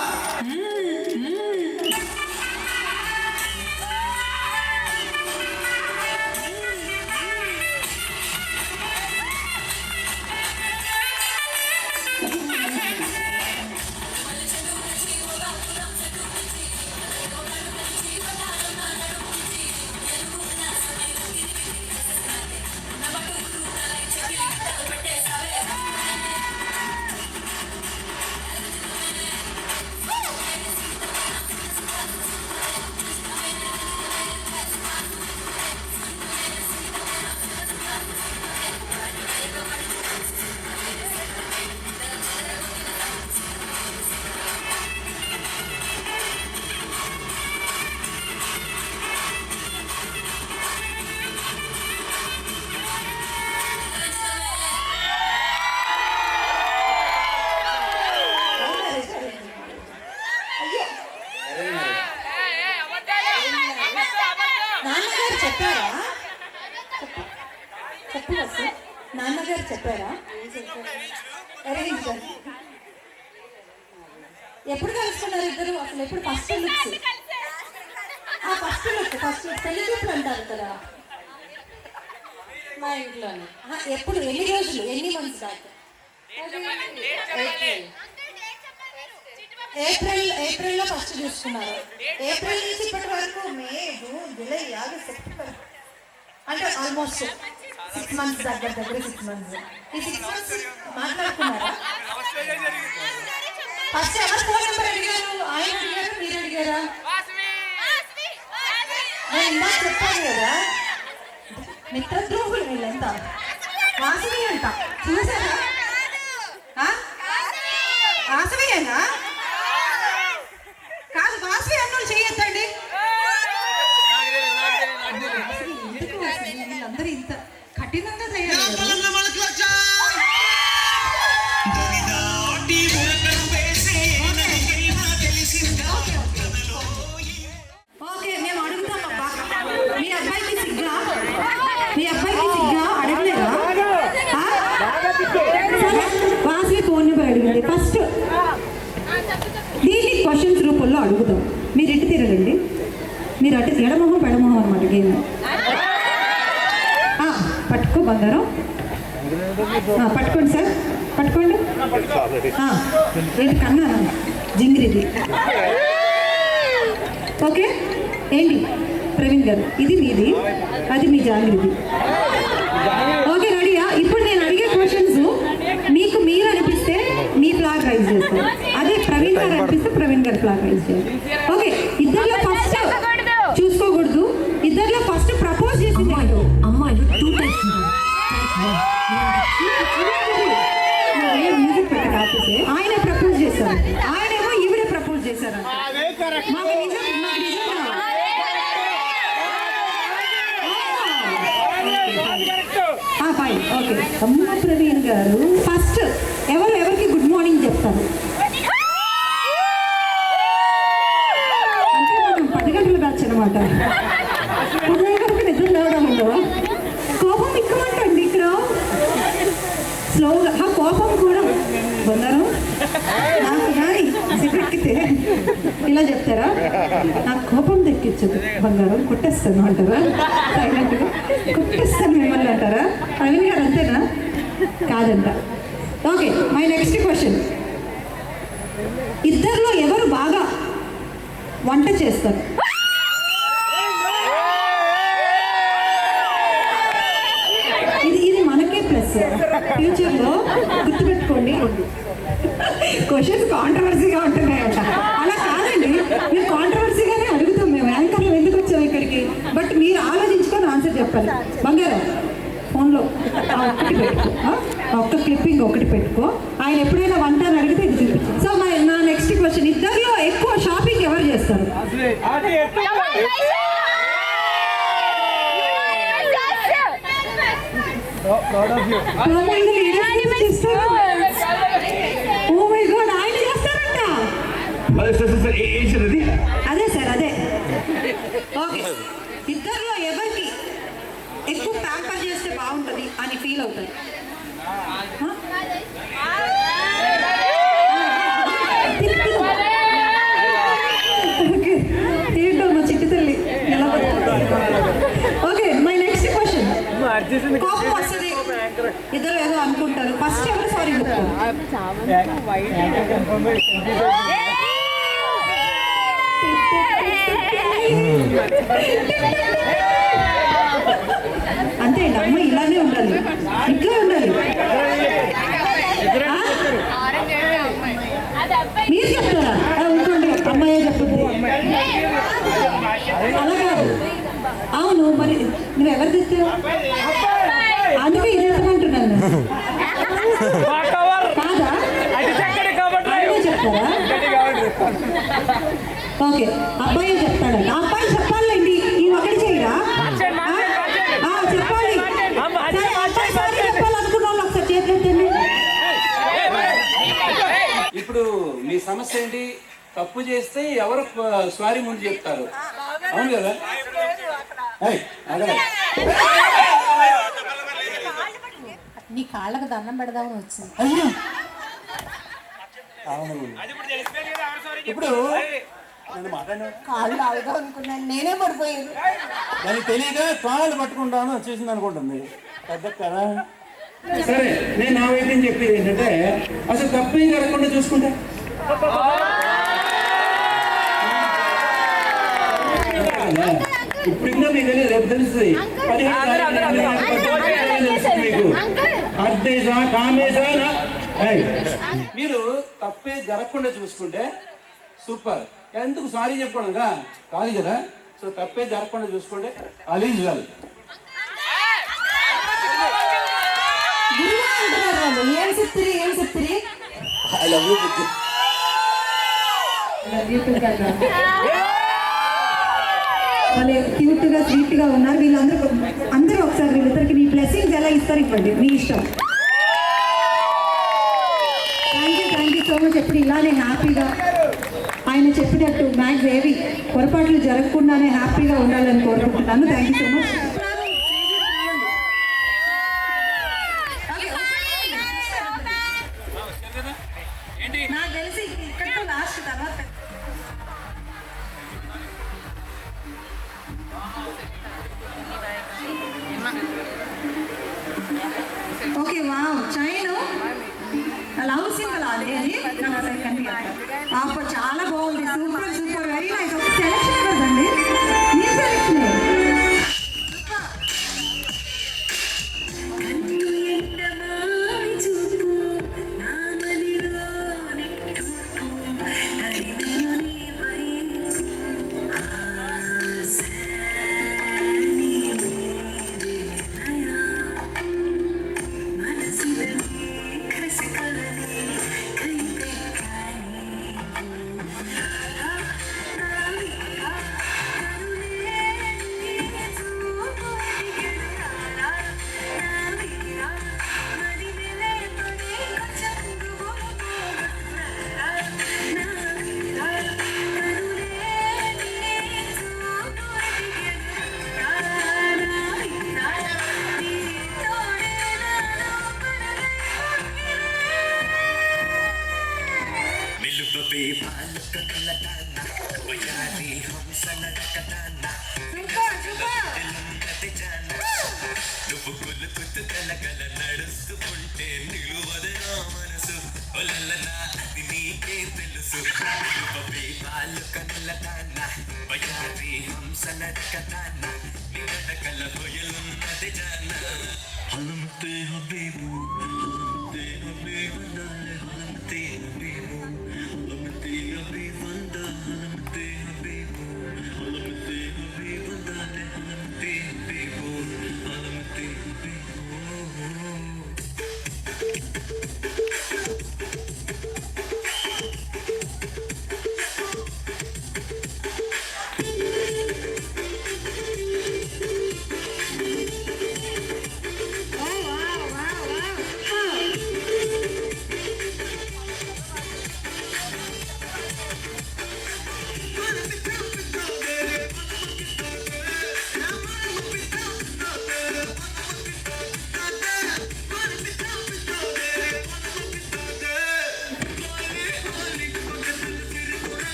నాన్నగారు చెప్పారా చెప్పరా సార్ నాన్నగారు చెప్పారా అరేంజ్ సార్ ఎప్పుడు కలుసుకున్నారు ఇద్దరు అసలు ఎప్పుడు ఫస్ట్ లుక్స్ ఫస్ట్ పెళ్లి చూపులు అంటారు కదా మా ఇంట్లోనే ఎప్పుడు ఎన్ని రోజులు ఎన్ని మంత్స్ దాకా ఏప్రిల్లో ఫస్ట్ చూసుకున్నారు ఏప్రిల్ నుంచి ఇప్పటి వరకు May June July August September అంటే ఆల్మోస్ట్ 6 months దగ్గర 6 months ఈ 6 months మాట్లాడుకున్నారా ఫస్ట్ ఎవరు ఫోన్ నెంబర్ అడిగారు ఆయన అడిగారు మీరు అడిగారా నేను ఇందాక చెప్పాను కదా మిత్రద్రోహులు వీళ్ళంతా వాసవి అంట చూసారా వాసవియేనా కాదు వాసవి అన్నులు చేయొద్దండి వీళ్ళందరూ ఇంత కఠినంగా తయారయ్యారు ఓకే మేము అడుగుతామబ్బా మీ అబ్బాయికి సిగ్గా అడగలేదా వాసవి ఫోన్ నెంబర్ అడిగింది ఫస్ట్ దీన్ని క్వశ్చన్స్ రూపంలో అడుగుతాం మీరు ఇంటి తిరగండి మీరు అటు ఎడమొహం పెడమొహం అనమాట గేమ్ పట్టుకో బంగారం పట్టుకోండి సార్ పట్టుకోండి ఏంటి కన్నా జింగిరిది ఓకే ఏంటి ప్రవీణ్ గారు ఇది మీది అది మీ జాంగ్రీది ఓకే రెడీయా ఇప్పుడు నేను అడిగే క్వశ్చన్స్ మీకు మీరు అనిపిస్తే మీ ఫ్లాగ్ రైజ్ చేస్తారు అదే ప్రవీణ్ గారు అనిపిస్తే ప్రవీణ్ గారు ఫ్లాగ్ రైజ్ చేయాలి ఓకే ఇద్దరిలో ఫస్ట్ చూసుకోకూడదు ఇద్దరిలో ఫస్ట్ ప్రపోజ్ చేసింది అమ్మాయిలు 2 types మ్యూజిక్ పెట్టి కాకపోతే ఆయన ప్రపోజ్ చేశారు ఆయనేమో ఈవిడే ప్రపోజ్ చేశారు మాకు నిజం ఫైన్ ఓకే అమ్మ ప్రవీణ్ గారు ఫస్ట్ ఎవరికి గుడ్ మార్నింగ్ చెప్తారు అంటే మనం 10 గంటల బ్యాచ్ అనమాట 10 గంటలకు నిద్ర లేవడం ఉండవా కోపం ఇక్కమంటండి ఇక్కడ స్లోగా కోపం కూడా బంగారం నాకు కానీ సిగరెట్కితే ఇలా చెప్తారా నాకు కోపం తెక్కించదు బంగారం కొట్టేస్తాను అంటారా సైలెంట్గా కొట్టేస్తాను మిమ్మల్ని అంటారా ప్రవీణ్ గారు అంతేనా కాదంట ఓకే మై నెక్స్ట్ క్వశ్చన్ ఇద్దరిలో ఎవరు బాగా వంట చేస్తారు ఇది మనకే ప్లస్ ఫ్యూచర్లో గుర్తుపెట్టుకోండి క్వశ్చన్స్ కాంట్రవర్సీగా ఉంటున్నాయంట అలా కాదండి మీరు కాంట్రవర్సీగానే అడుగుతాం మేము యాంకర్లు ఎందుకు వచ్చాం ఇక్కడికి బట్ మీరు ఆలోచించుకొని ఆన్సర్ చెప్పాలి బంగారం ఫోన్లో ఒక్కటి పెట్టుకో ఒక్క క్లిప్పింగ్ ఒకటి పెట్టుకో ఆయన ఎప్పుడైనా వంట అని అడిగితే ఇది చూపించు సో నా నెక్స్ట్ క్వశ్చన్ ఇద్దరిలో ఎక్కువ షాపింగ్ ఎవరు చేస్తారు అదే సార్ అదే ఓకే ఇద్దరిలో ఎవరికి ఎక్కువ ప్యాంపర్ చేస్తే బాగుంటుంది అని ఫీల్ అవుతారు. తీర్థమ్మ చిట్టి తల్లి ఎలా ఓకే. My next question. కోపం వస్తుంది, ఇద్దరు ఏదో అనుకుంటారు, ఫస్ట్ ఎవరు సారీ అంతే అండి. అమ్మ ఇలానే ఉండాలి, ఇట్లా ఉండాలి. మీరు చెప్తారా? అనుకోండి అమ్మాయే చెప్తుంది. అలా కాదు. అవును, మరి నువ్వు ఎవరు తెచ్చావు? అందుకే ఇది ఎత్తుకుంటున్నాను. కాదా? చెప్తారా? ఓకే, అబ్బాయి చెప్తాడు. అబ్బాయి చెప్పాలండి, ఈ ఒకటి చేయరా? చెప్పాలి. అబ్బాయి సారీ చెప్పాలనుకున్న వాళ్ళు ఒకసారి చేతులెత్తండి. ఇప్పుడు మీ సమస్య ఏంటి? తప్పు చేస్తే ఎవరు సారీ ముందు చెప్తారు, అవును కదా? నీ కాళ్ళకు దండం పెడదామని వచ్చింది. ఇప్పుడు కాళ్ళు ఆగుదాం అనుకున్నాను, నేనే పడిపోయాను. దానికి తెలియక కాళ్ళు పట్టుకుంటాను వచ్చేసింది అనుకుంటుంది పెద్ద కదా. సరే, నేను నా వైద్యం చెప్పేది ఏంటంటే అసలు తప్పు ఏం జరగకుండా చూసుకుంటా. ఇప్పుడు ఇంకా మీకు తెలియదు, రేపు తెలుస్తుంది. మీరు తప్పే జరగకుండా చూసుకుంటే సూపర్. ఎందుకు సారీ చెప్పుకోవడం కాదు కదా. సో తప్పే జరగకుండా చూసుకుంటే అలీజ్ వెల్. ఏం చెప్తుంది, ఏం చెప్తుంది? I love you. వాళ్ళు క్యూట్ గా స్వీట్ గా ఉన్నారు. అందరూ ఒకసారి వీళ్ళిద్దరికి మీ బ్లెస్సింగ్స్ ఎలా ఇస్తారు ఇవ్వండి, మీ ఇష్టం. Thank you so much. ఎప్పుడు ఇలానే హ్యాపీగా ఆయన చెప్పినట్టు మ్యాక్స్ ఏవి పొరపాట్లు జరగకుండానే హ్యాపీగా ఉండాలని కోరుకుంటున్నాను. Thank you so much. నాకు తెలిసి ఇక్కడితో లాస్ట్ తర్వాత okay. Wow, chain love symbol అదేది చాలా బాగుంది. Super super, very nice. ఒక సెలెక్షన్ కదండి, మీ సెలెక్షన్.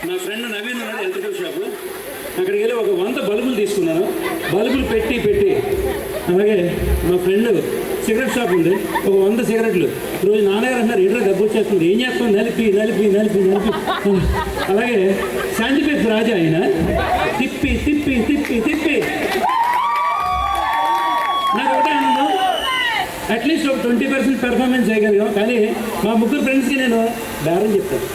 నా ఫ్రెండ్ నవీన్ ఉన్నాడు ఎలక్ట్రికల్ షాపు. అక్కడికి వెళ్ళి ఒక 100 బల్బులు తీసుకున్నాను. బల్బులు పెట్టి అలాగే మా ఫ్రెండ్ సిగరెట్ షాప్ ఉంది, ఒక 100 సిగరెట్లు. రోజు నాన్నగారు అంటున్నారు ఏంటో డబ్బు వచ్చేస్తుంది, ఏం చేస్తాం, నలిపి అలాగే శాంతిపేట రాజా ఆయన తిప్పి నాకు ఒకటే ఆనందం. అట్లీస్ట్ ఒక 20% పెర్ఫార్మెన్స్ చేయగలిగాం. కానీ మా ముగ్గురు ఫ్రెండ్స్కి నేను బేరం చెప్తాను.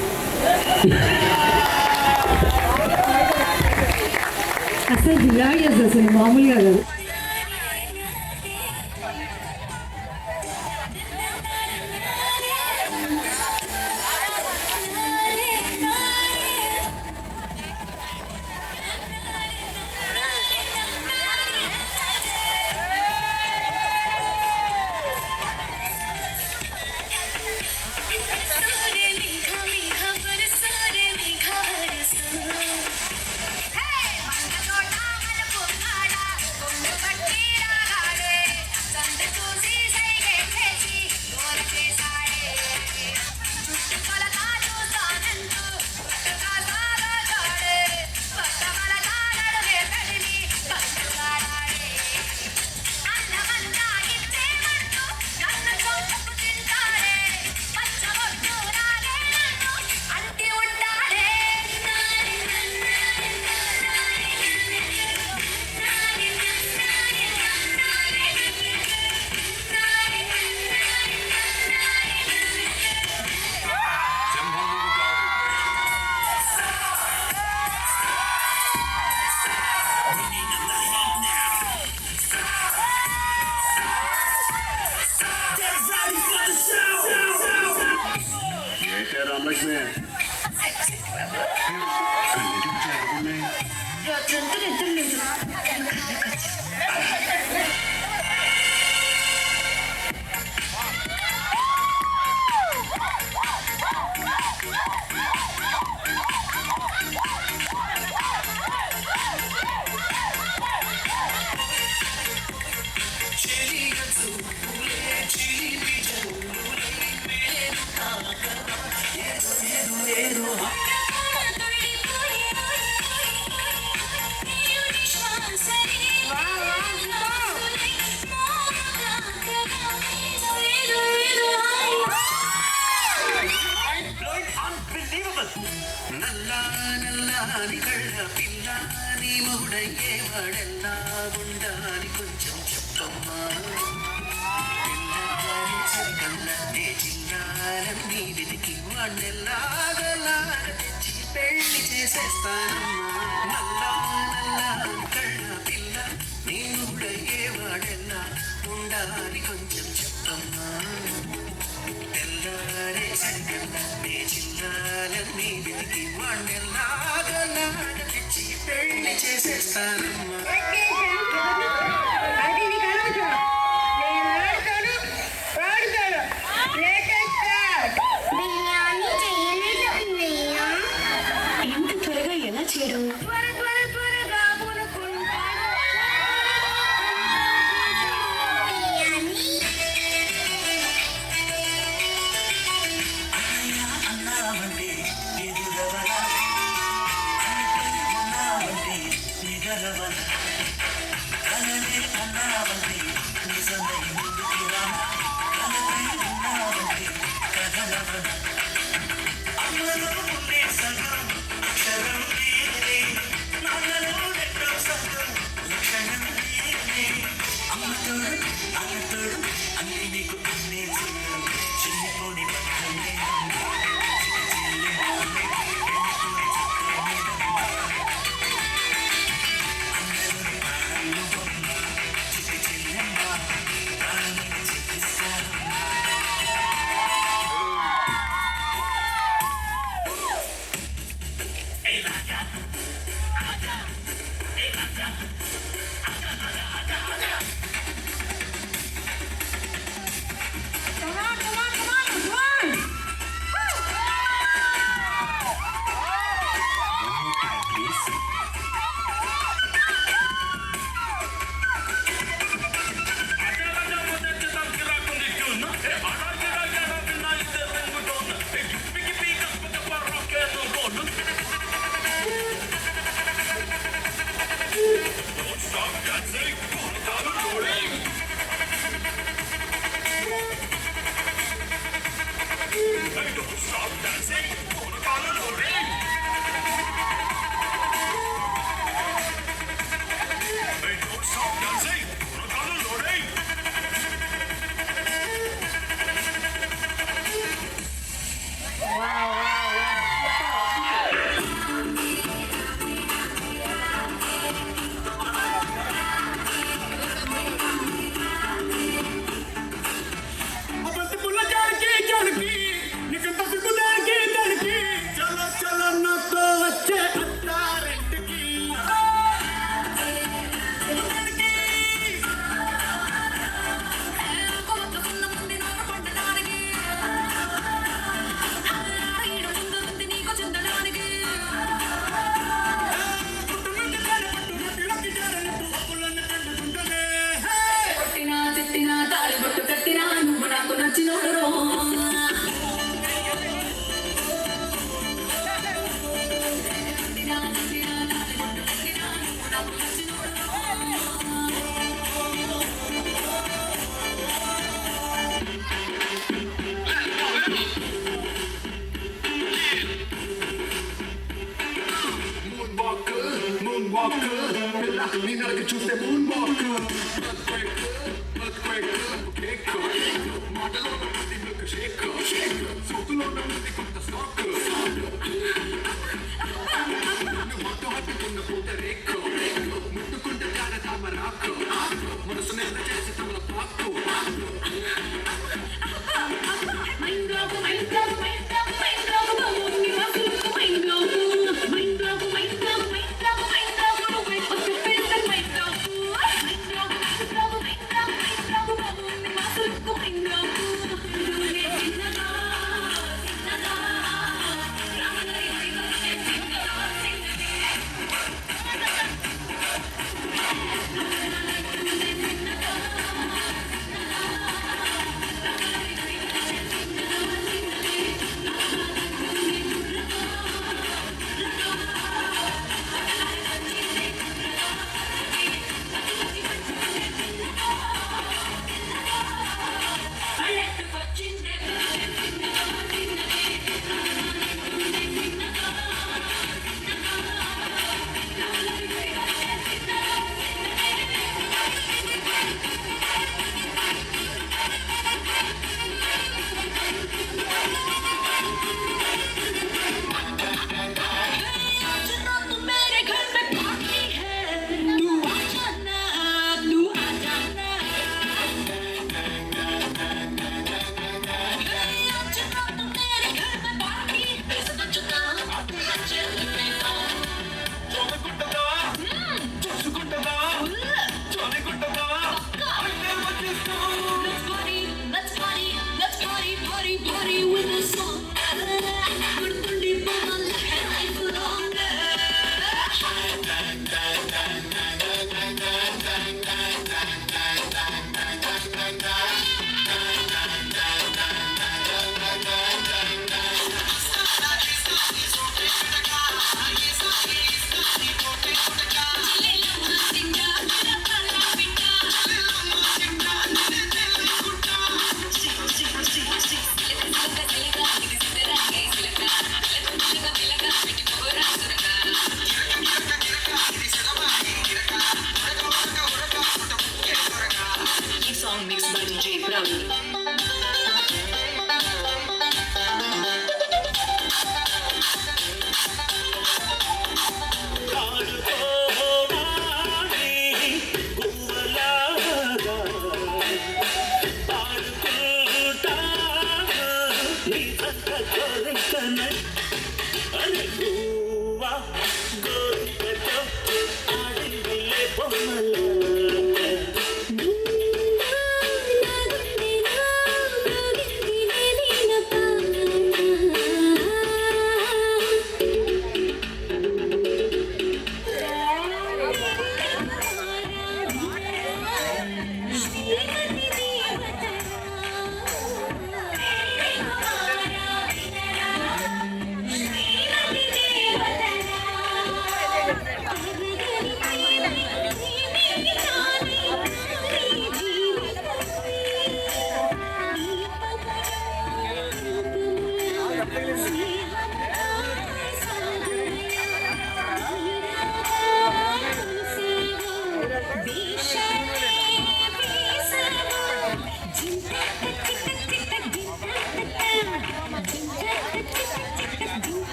అసలు హిలారియస్, అసలు మామూలుగా కాదు. నీ నడక చూస్తే మూన్ వాక్ మాటలో ఉంది మిల్క్ షేక్ సూపులో ఉంది కొంత స్టాక్ మాతో హత్తుకున్న పూట రేక్ ముట్టుకుంటే జాడ తామరాకు మనసు నెల చేసి తమల పాకు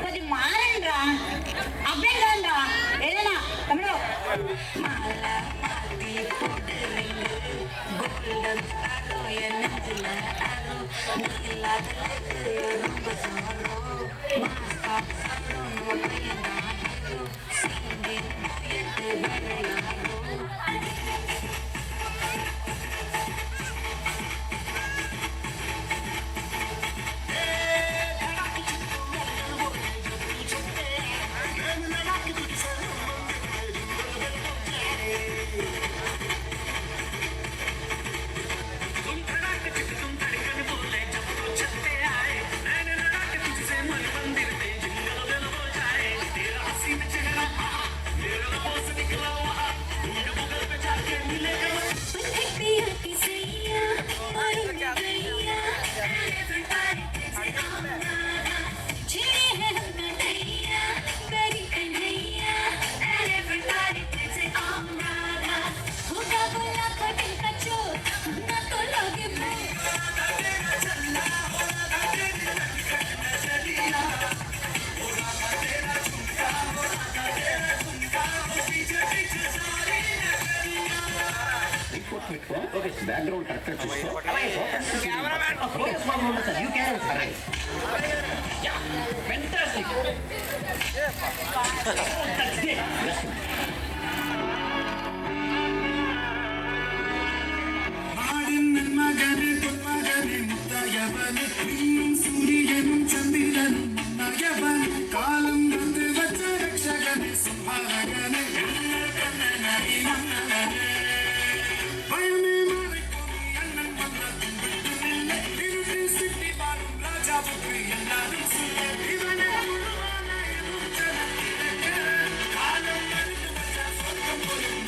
కొంచెం మారండి రా అబ్బాయి రా ఏదైనా తమ్ముడు బ్యాక్గ్రౌండ్ కరెక్ట్గా చూసుకో. అలాగే ఫోకస్ మాత్రం ఉండదు sir. You carry sir. Fantastic. மகனே பொன்மகனே முத்தாயவனே இன்னும் சூரியனும் சந்திரனும் நயவன் காலம் வந்து வச்ச ரட்சகனே சுபாரகனே பயமே மாறிப்போம் அண்ணன் வந்ததும் விட்டுமில்லை இருட்டு சிட்டி வாழும் ராஜாவுக்கு எல்லாரும் சொல்ல இவனே உருவான எதுவும் ஜனத்திற்கு காலம் வந்து வச்ச சொர்க்கம் போலும்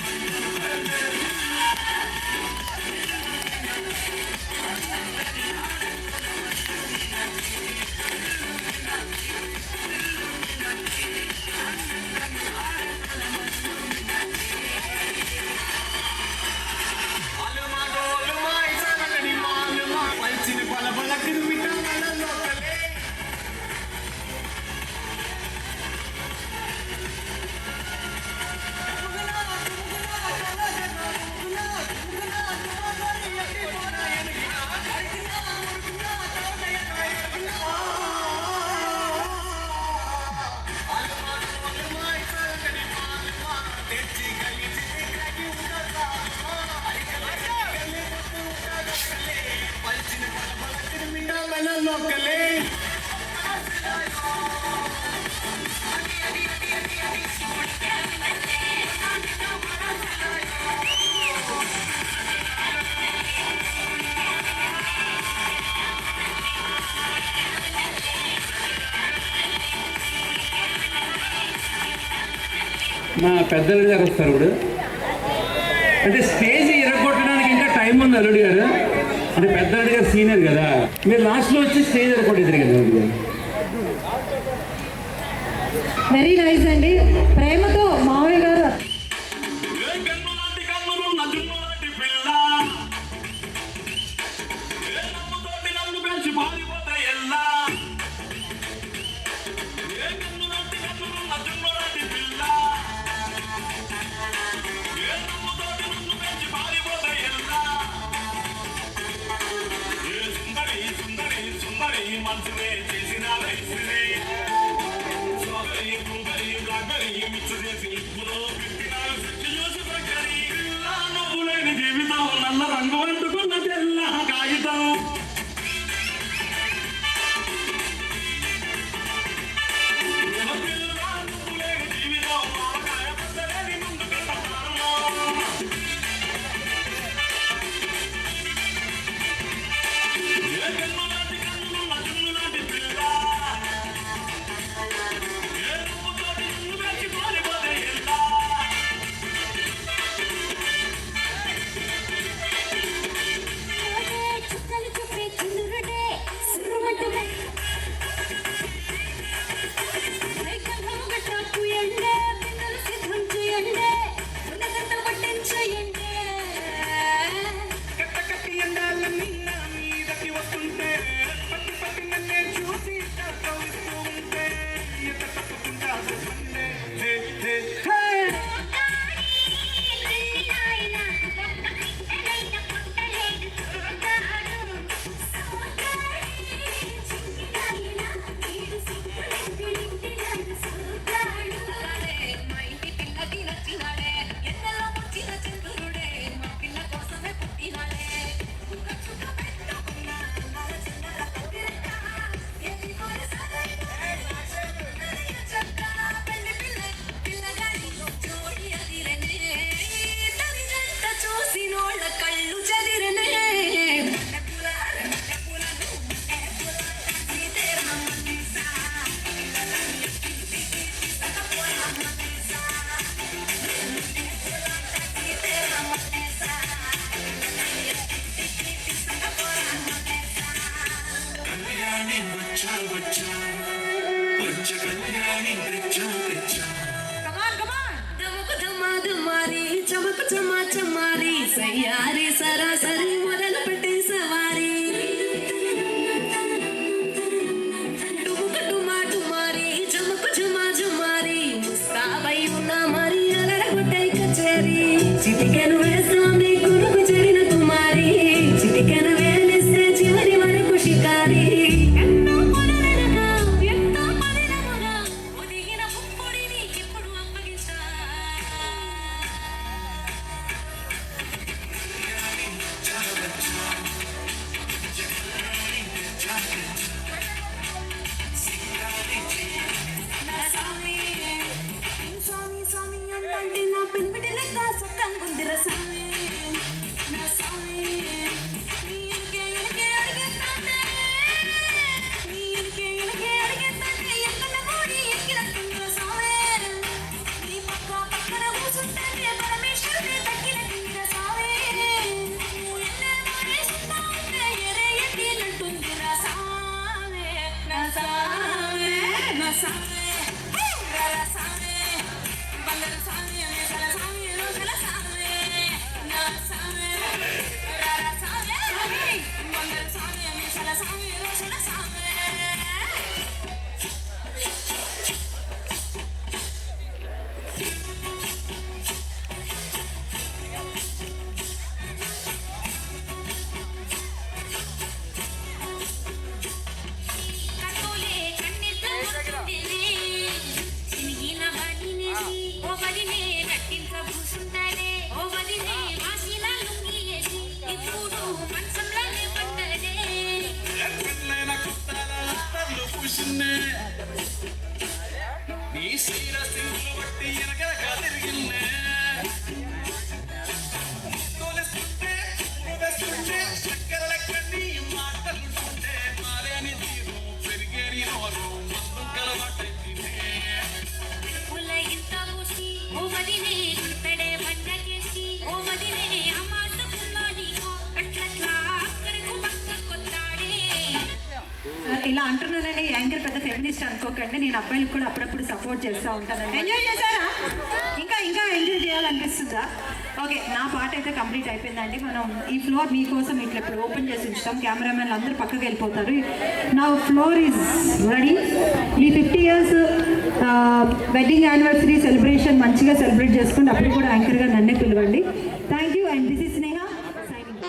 మా పెద్దలు గారు వస్తారు ఇప్పుడు. అంటే స్టేజ్ ఎరగొట్టడానికి ఇంకా టైం ఉంది అల్లుడు గారు. అంటే పెద్దలు గారు సీనియర్ కదా, మీరు లాస్ట్లో వచ్చి స్టేజ్ ఎరగొట్టేద్దరు కదా అల్లుడు గారు. వెరీ నైస్ అండి. ప్రేమతో మావయ్య గారు జీవితం నల్ల రంగు వండుకున్న తెల్ల కాగితం సయ్యారి సరాసరి మొదలు పెట్టే సవారీ టుమారి చమకు జుమారి ముస్తాబై ఉన్న మరి అలరగొట్టై కచేరి చిటికెను వేస్తామే కురుకు చెరిన కుమారి సుఖంగుందిర సామి నా సామి నీ ఎనకే అడిగేస్తానే నీ ఎనకే అడిగేస్తానే ఎక్కడ కోడి ఎక్కినట్టుందిర సామి నీ పక్కన కూర్చుంటే పరమేశ్వరుని తగ్గినట్టుందిర సామి నువ్వు ఎన్నెన్నో సుఖా ఉంటే ఎరే ఎట్టినట్టుందిర సామి నా సామి నా సామి రా సామి బంగారు సామి సల సామి రోజుల సామి నా సామి రా సామి బంగారు సామి సల సామి రోజుల సామి కన్నులే కన్నెత్త వచ్చిందిలే చినిగిన బడినేసి ఓ బడినే నట్టించబూసుందరే ఓ బడినే వాసిలా లుంగియేసి ఇప్పుడు మంచంలోనే పడ్డదే ఎక్కడైన కుట్టాల అత్తర్లు పూసిందే నీ సీర సింగులు బట్టి ఎనగనక తిరిగిందే తోలేస్తుంటే వేస్తుంటే చక్కెర లెక్క నీ మాటలుంటుంటే మారేని తీరు పెరిగేని నోరు మందు కలవాటెత్తినే పుల్ల ఇంత పూసి ఓ బడినే గుడిపెడే బండకేసి ఓ బడినే అమాసకున్నా నీకు అట్లట్లా అక్కడకు పక్క కొత్తాడే ఇలా అంటున్నానని యాంకర్ పెద్ద ఫెమినిస్ట్ అనుకోకండి, నేను అబ్బాయిలకు కూడా అప్పుడప్పుడు సపోర్ట్ చేస్తూ ఉంటాను. ఎంజాయ్ చేశారా? ఇంకా ఎంజాయ్ చేయాలనిపిస్తుందా? ఓకే, నా పాట అయితే కంప్లీట్ అయిపోయిందండి. మనం ఈ ఫ్లోర్ మీకోసం ఇట్లా ఇప్పుడు ఓపెన్ చేసి ఉంచుతాం. కెమెరామెన్లు అందరూ పక్కకి వెళ్ళిపోతారు. నా ఫ్లోర్ ఈజ్ రెడీ. ఈ 50 years వెడ్డింగ్ యానివర్సరీ సెలబ్రేషన్ మంచిగా సెలబ్రేట్ చేసుకుని అప్పుడు కూడా యాంకర్గా నన్నే పిలవండి. Thank you and this is Sneha signing.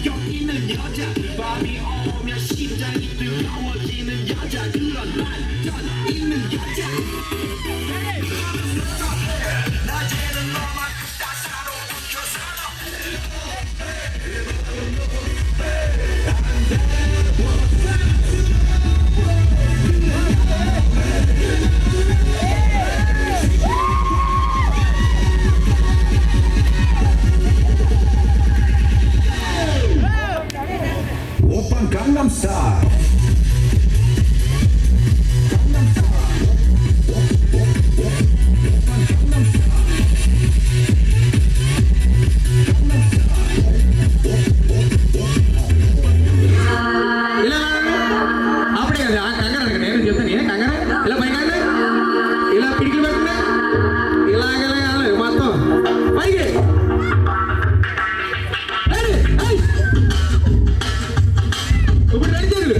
여기는 여자 밤이 오면 심장이 뜨거워지는 여자 그런 반전 있는 여자 낮에는 너만 따사로운 여자 오빤 강남스타일 ఇలా అప్పుడే కదా కంగారు అనకండి నేను చెప్తాను ఏ కంగారు ఇలా పైకి ఇలా పిడికిలు పెట్టండి ఇలాగ మొత్తం పైకి ఇప్పుడు రెడీ జరుగు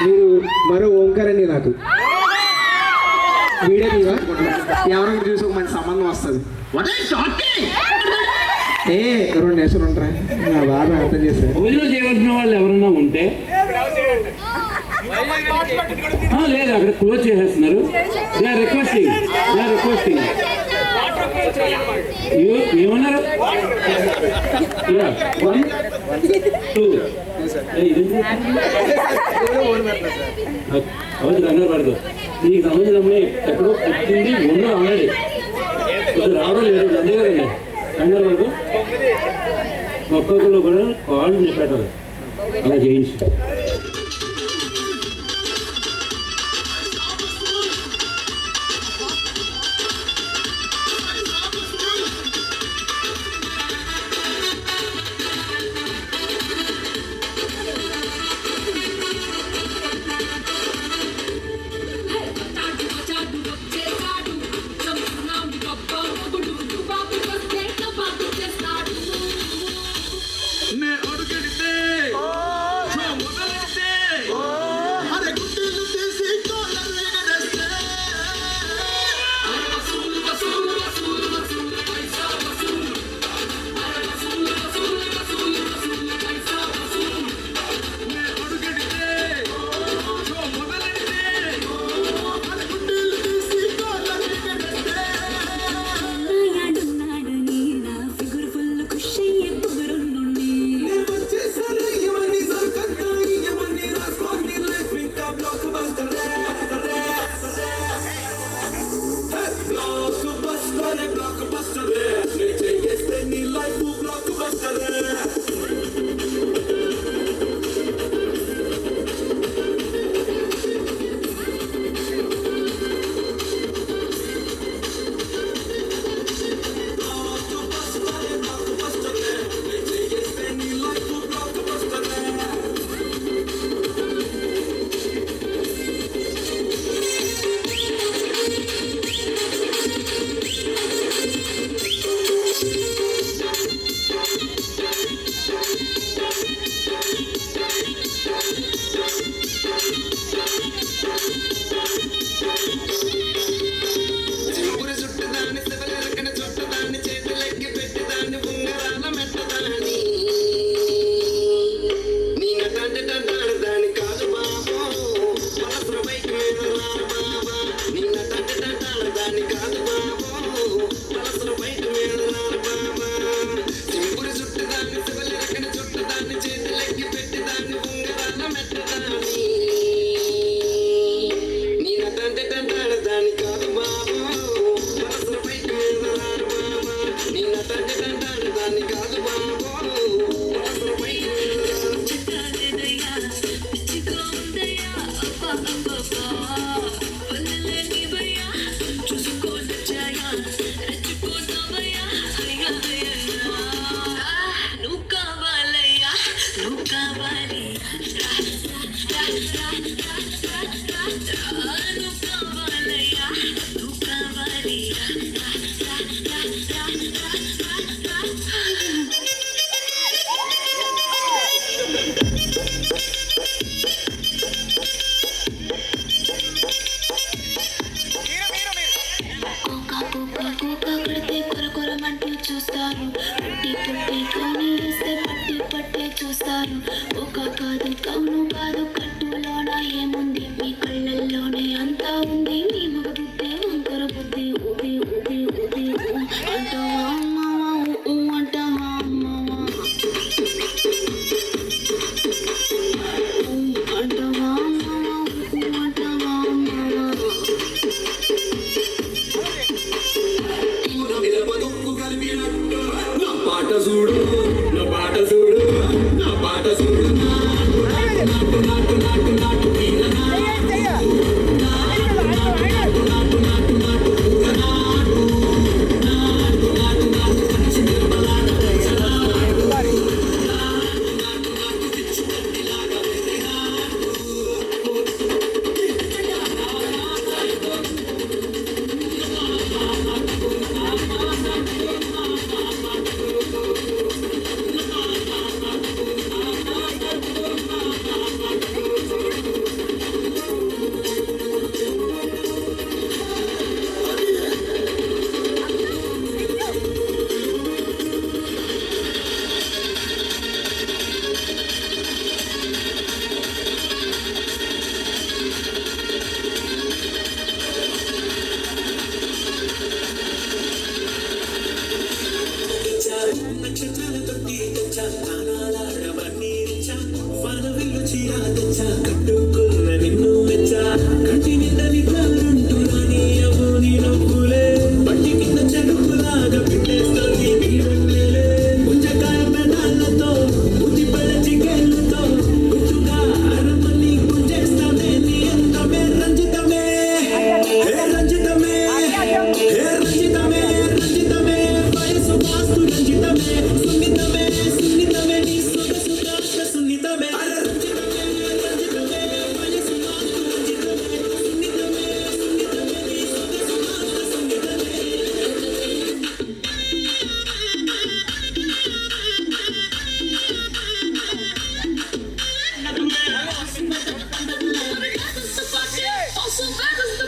మీరు మరో ఓంకారండి నాకు వీడియో మీద ఎవరైనా చూసి ఒక మంచి సంబంధం వస్తుంది ఏ 2 నిమిషాలు ఉంటారా నా బాగా అర్థం చేశారు భోజనం చేయవలసిన వాళ్ళు ఎవరన్నా ఉంటే లేదు అక్కడ క్లోజ్ చేసేస్తున్నారు రిక్వెస్టింగ్ ఏమన్నారు? 1 2 అవును కంగారు పడదు. దీనికి సంబంధించిన అమ్మాయి ఎక్కడో పుట్టింది ముందు ఆల్రెడీ రావడం లేదు. అంతే కదండి, కంగారు పడదు. ఒక్కొక్కరు కూడా కాళ్ళు పెట్టాలి, అలా చేయించి. చూస్తారు, పుట్టి పుట్టి కౌని వేస్తే పట్టి పట్టే చూస్తారు. ఒక కాదు కౌను కాదు, కట్టులోన ఏముంది మీ కళ్ళల్లోనే అంతా Awesome, that is the